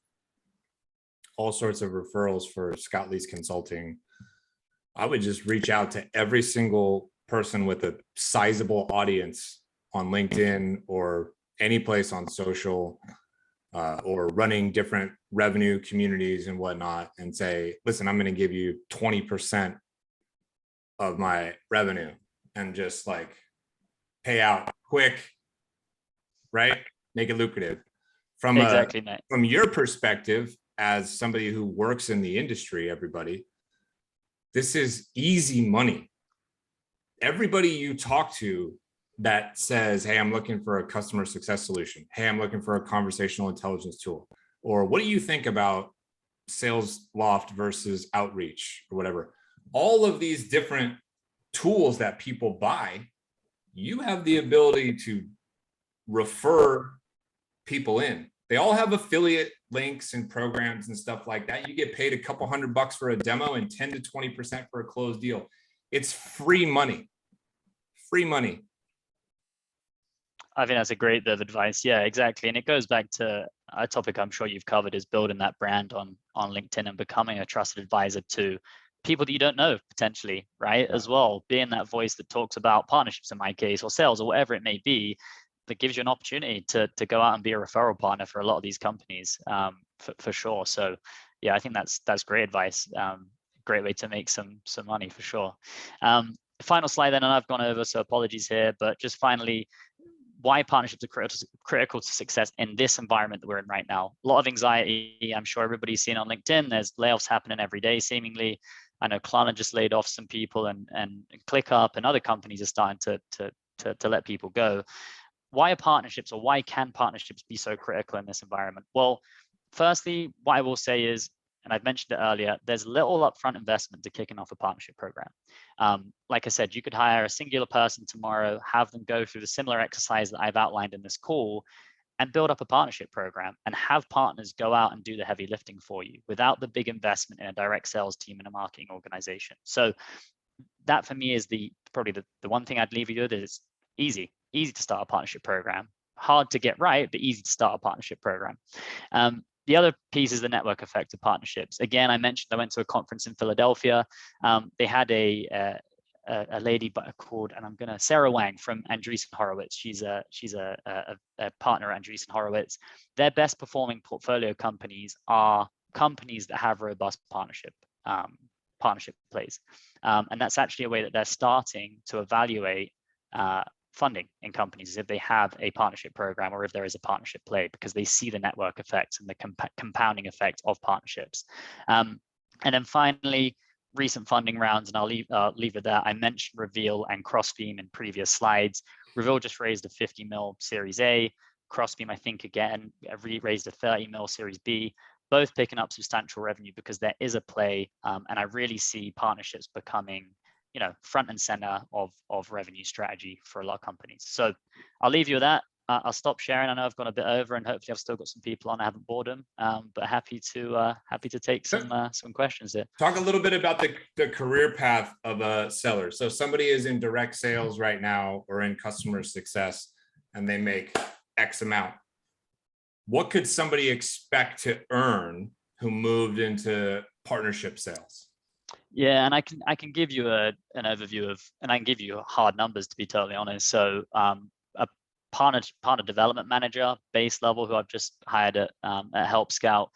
S1: all sorts of referrals for Scott Lee's consulting, I would just reach out to every single person with a sizable audience on LinkedIn or any place on social, or running different revenue communities and whatnot, and say, listen, I'm going to give you 20% of my revenue, and just like pay out quick, right? Make it lucrative. From your perspective as somebody who works in the industry, everybody, This is easy money. Everybody you talk to that says, hey, I'm looking for a customer success solution. Hey, I'm looking for a conversational intelligence tool. Or what do you think about Sales Loft versus Outreach or whatever? All of these different tools that people buy, you have the ability to refer people in. They all have affiliate links and programs and stuff like that. You get paid a couple $100 for a demo and 10 to 20% for a closed deal. It's free money. Free money.
S2: I think that's a great bit of advice. Yeah, exactly. And it goes back to a topic I'm sure you've covered, is building that brand on LinkedIn and becoming a trusted advisor to people that you don't know potentially, right? As well, being that voice that talks about partnerships in my case, or sales, or whatever it may be, that gives you an opportunity to go out and be a referral partner for a lot of these companies, for sure. So yeah, I think that's great advice. Great way to make some money for sure. Final slide then, and I've gone over, so apologies here, but just finally, why partnerships are critical to success in this environment that we're in right now. A lot of anxiety. I'm sure everybody's seen on LinkedIn. There's layoffs happening every day, seemingly. I know Klarna just laid off some people, and ClickUp and other companies are starting to let people go. Why are partnerships, or why can partnerships be so critical in this environment? Well, firstly, what I will say is, and I've mentioned it earlier, there's little upfront investment to kicking off a partnership program. Like I said, you could hire a singular person tomorrow, have them go through the similar exercise that I've outlined in this call, and build up a partnership program and have partners go out and do the heavy lifting for you without the big investment in a direct sales team and a marketing organization. So that for me is probably the one thing I'd leave you with. Is easy to start a partnership program. Hard to get right, but easy to start a partnership program. The other piece is the network effect of partnerships. Again, I mentioned I went to a conference in Philadelphia. They had a lady called, and I'm gonna, Sarah Wang from Andreessen Horowitz. She's a partner at Andreessen Horowitz. Their best performing portfolio companies are companies that have robust partnership plays, and that's actually a way that they're starting to evaluate funding in companies, if they have a partnership program or if there is a partnership play, because they see the network effects and the compounding effect of partnerships. And then finally, recent funding rounds, and I'll leave it there. I mentioned Reveal and Crossbeam in previous slides. Reveal just raised a 50 mil Series A. Crossbeam, I think, again, raised a 30 mil Series B, both picking up substantial revenue because there is a play, and I really see partnerships becoming, front and center of revenue strategy for a lot of companies. So I'll leave you with that. I'll stop sharing. I know I've gone a bit over, and hopefully I've still got some people on. I haven't bored them, but happy to take some questions there.
S1: Talk a little bit about the career path of a seller. So somebody is in direct sales right now or in customer success, and they make X amount. What could somebody expect to earn who moved into partnership sales?
S2: Yeah, and I can give you an overview of, and I can give you hard numbers, to be totally honest. So a partner development manager, base level, who I've just hired at Help Scout,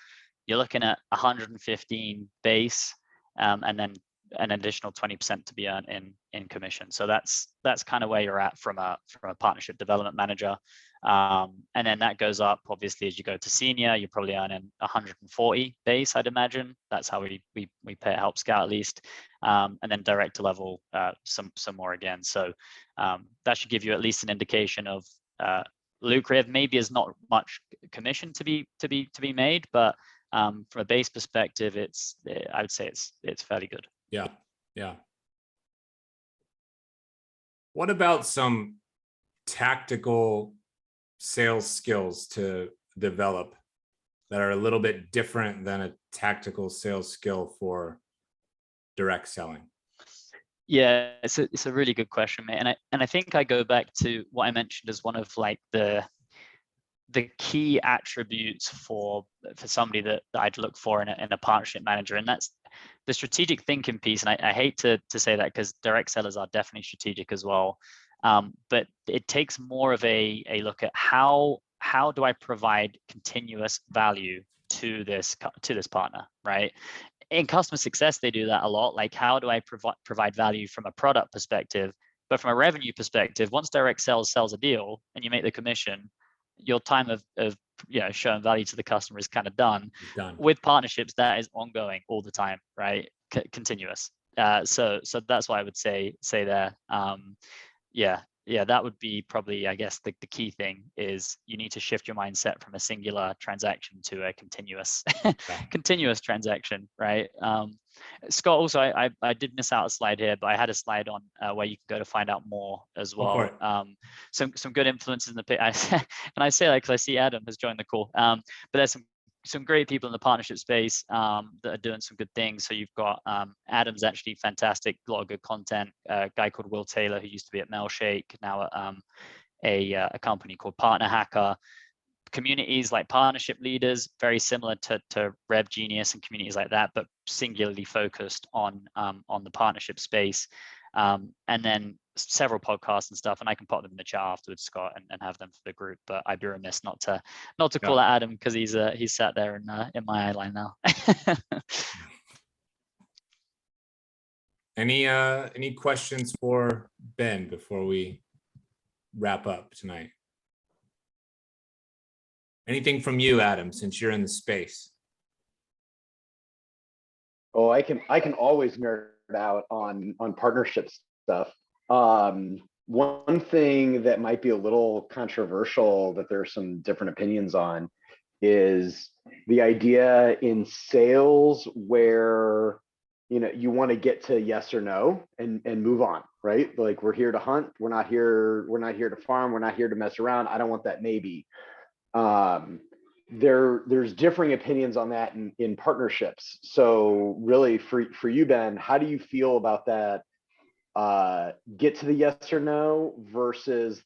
S2: you're looking at 115 base, and then an additional 20% to be earned in commission. So that's kind of where you're at from a partnership development manager. And then that goes up, obviously, as you go to senior. You're probably earning 140 base, I'd imagine. That's how we pay at Help Scout, at least. And then director level, some more again. So that should give you at least an indication of lucrative. Maybe is not much commission to be made, but from a base perspective, I would say it's fairly good.
S1: Yeah. What about some tactical sales skills to develop that are a little bit different than a tactical sales skill for direct selling?
S2: Yeah, it's a really good question, mate. And I think I go back to what I mentioned as one of like the key attributes for somebody that I'd look for in a partnership manager, and that's the strategic thinking piece. And I hate to say that, because direct sellers are definitely strategic as well, but it takes more of a look at how do I provide continuous value to this partner, right? In customer success, they do that a lot. Like, how do I provide value from a product perspective? But from a revenue perspective, once direct sales sells a deal and you make the commission, your time of showing value to the customer is kind of done. With partnerships, that is ongoing all the time, right? Continuous. So that's what I would say there. Yeah, that would be probably, I guess, the key thing is you need to shift your mindset from a singular transaction to a continuous continuous transaction, right? Scott, also, I did miss out a slide here, but I had a slide on where you can go to find out more as well. Some good influences in the pit. And I say that because I see Adam has joined the call. But there's some great people in the partnership space that are doing some good things. So you've got Adam's actually fantastic, a lot of good content. A guy called Will Taylor, who used to be at Mailshake, now at a company called Partner Hacker. Communities like Partnership Leaders, very similar to Rev Genius and communities like that, but singularly focused on the partnership space. And then several podcasts and stuff, and I can pop them in the chat afterwards, Scott, and have them for the group. But I'd be remiss not to call out Adam because he's sat there in my eye line now.
S1: Any questions for Ben before we wrap up tonight? Anything from you, Adam, since you're in the space?
S5: Oh, I can always nerd out on partnership stuff. One thing that might be a little controversial that there's some different opinions on is the idea in sales where you want to get to yes or no and move on, right? Like, we're here to hunt, we're not here to farm, we're not here to mess around. I don't want that maybe. There's differing opinions on that in partnerships. So really for you, Ben, how do you feel about that? Get to the yes or no versus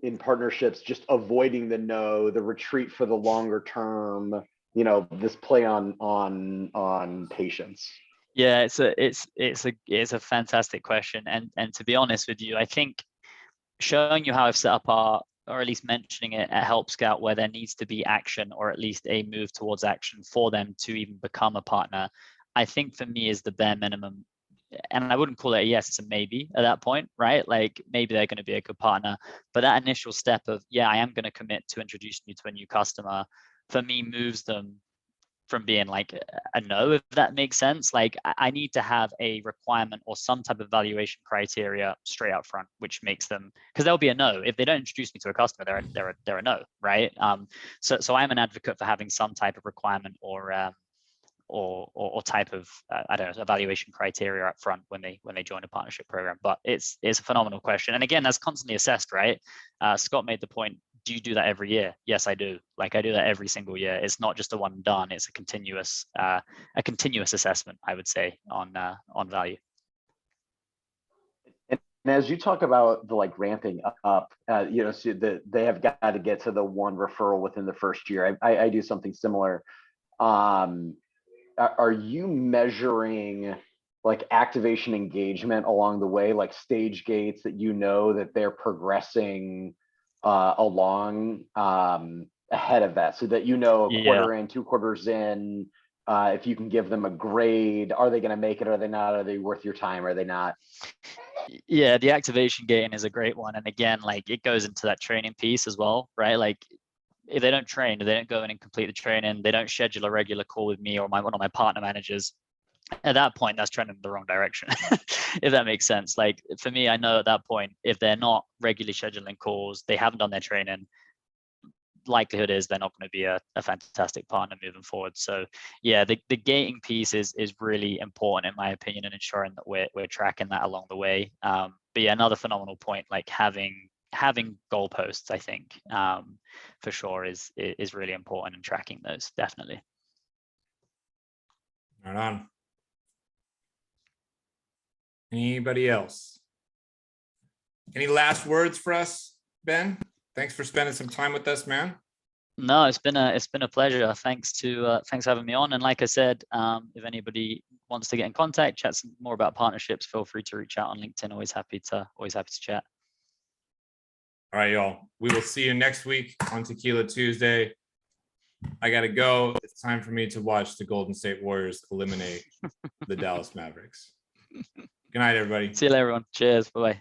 S5: in partnerships, just avoiding the no, the retreat for the longer term, this play on patience.
S2: Yeah, it's a fantastic question. And to be honest with you, I think showing you how I've set up or at least mentioning it at Help Scout, where there needs to be action or at least a move towards action for them to even become a partner, I think for me is the bare minimum. And I wouldn't call it a yes, it's a maybe at that point, right? Like, maybe they're going to be a good partner, but that initial step of, yeah, I am going to commit to introducing you to a new customer, for me moves them from being like a no, if that makes sense. Like, I need to have a requirement or some type of valuation criteria straight up front, which makes them, because there'll be a no if they don't introduce me to a customer, they're a no, right? So I'm an advocate for having some type of requirement or type of I don't know, evaluation criteria up front when they join a partnership program. But it's a phenomenal question, and again, that's constantly assessed, right? Scott made the point. Do you do that every year? Yes, I do. Like, I do that every single year. It's not just a one and done. It's a continuous assessment, I would say, on value.
S5: And as you talk about the ramping up, so they have got to get to the one referral within the first year. I do something similar. Are you measuring activation engagement along the way, like stage gates that that they're progressing along ahead of that, so that a quarter in, 2 quarters in, if you can give them a grade, are they going to make it? Are they not? Are they worth your time? Are they not?
S2: Yeah, the activation gating is a great one. And again, it goes into that training piece as well, right? Like, if they don't train, if they don't go in and complete the training, they don't schedule a regular call with me or one of my partner managers, at that point, that's trending in the wrong direction, if that makes sense. Like, for me, I know at that point, if they're not regularly scheduling calls, they haven't done their training, likelihood is they're not going to be a fantastic partner moving forward. So yeah, the gating piece is really important, in my opinion, and ensuring that we're tracking that along the way. But yeah, another phenomenal point, like having goalposts, I think, for sure is really important, and tracking those, definitely.
S1: Right on. Anybody else? Any last words for us, Ben? Thanks for spending some time with us, man.
S2: No, it's been a pleasure. Thanks for having me on. And like I said, if anybody wants to get in contact, chat some more about partnerships, feel free to reach out on LinkedIn. Always happy to chat.
S1: All right, y'all. We will see you next week on Tequila Tuesday. I gotta go. It's time for me to watch the Golden State Warriors eliminate the Dallas Mavericks. Good night, everybody.
S2: See you later, everyone. Cheers. Bye-bye.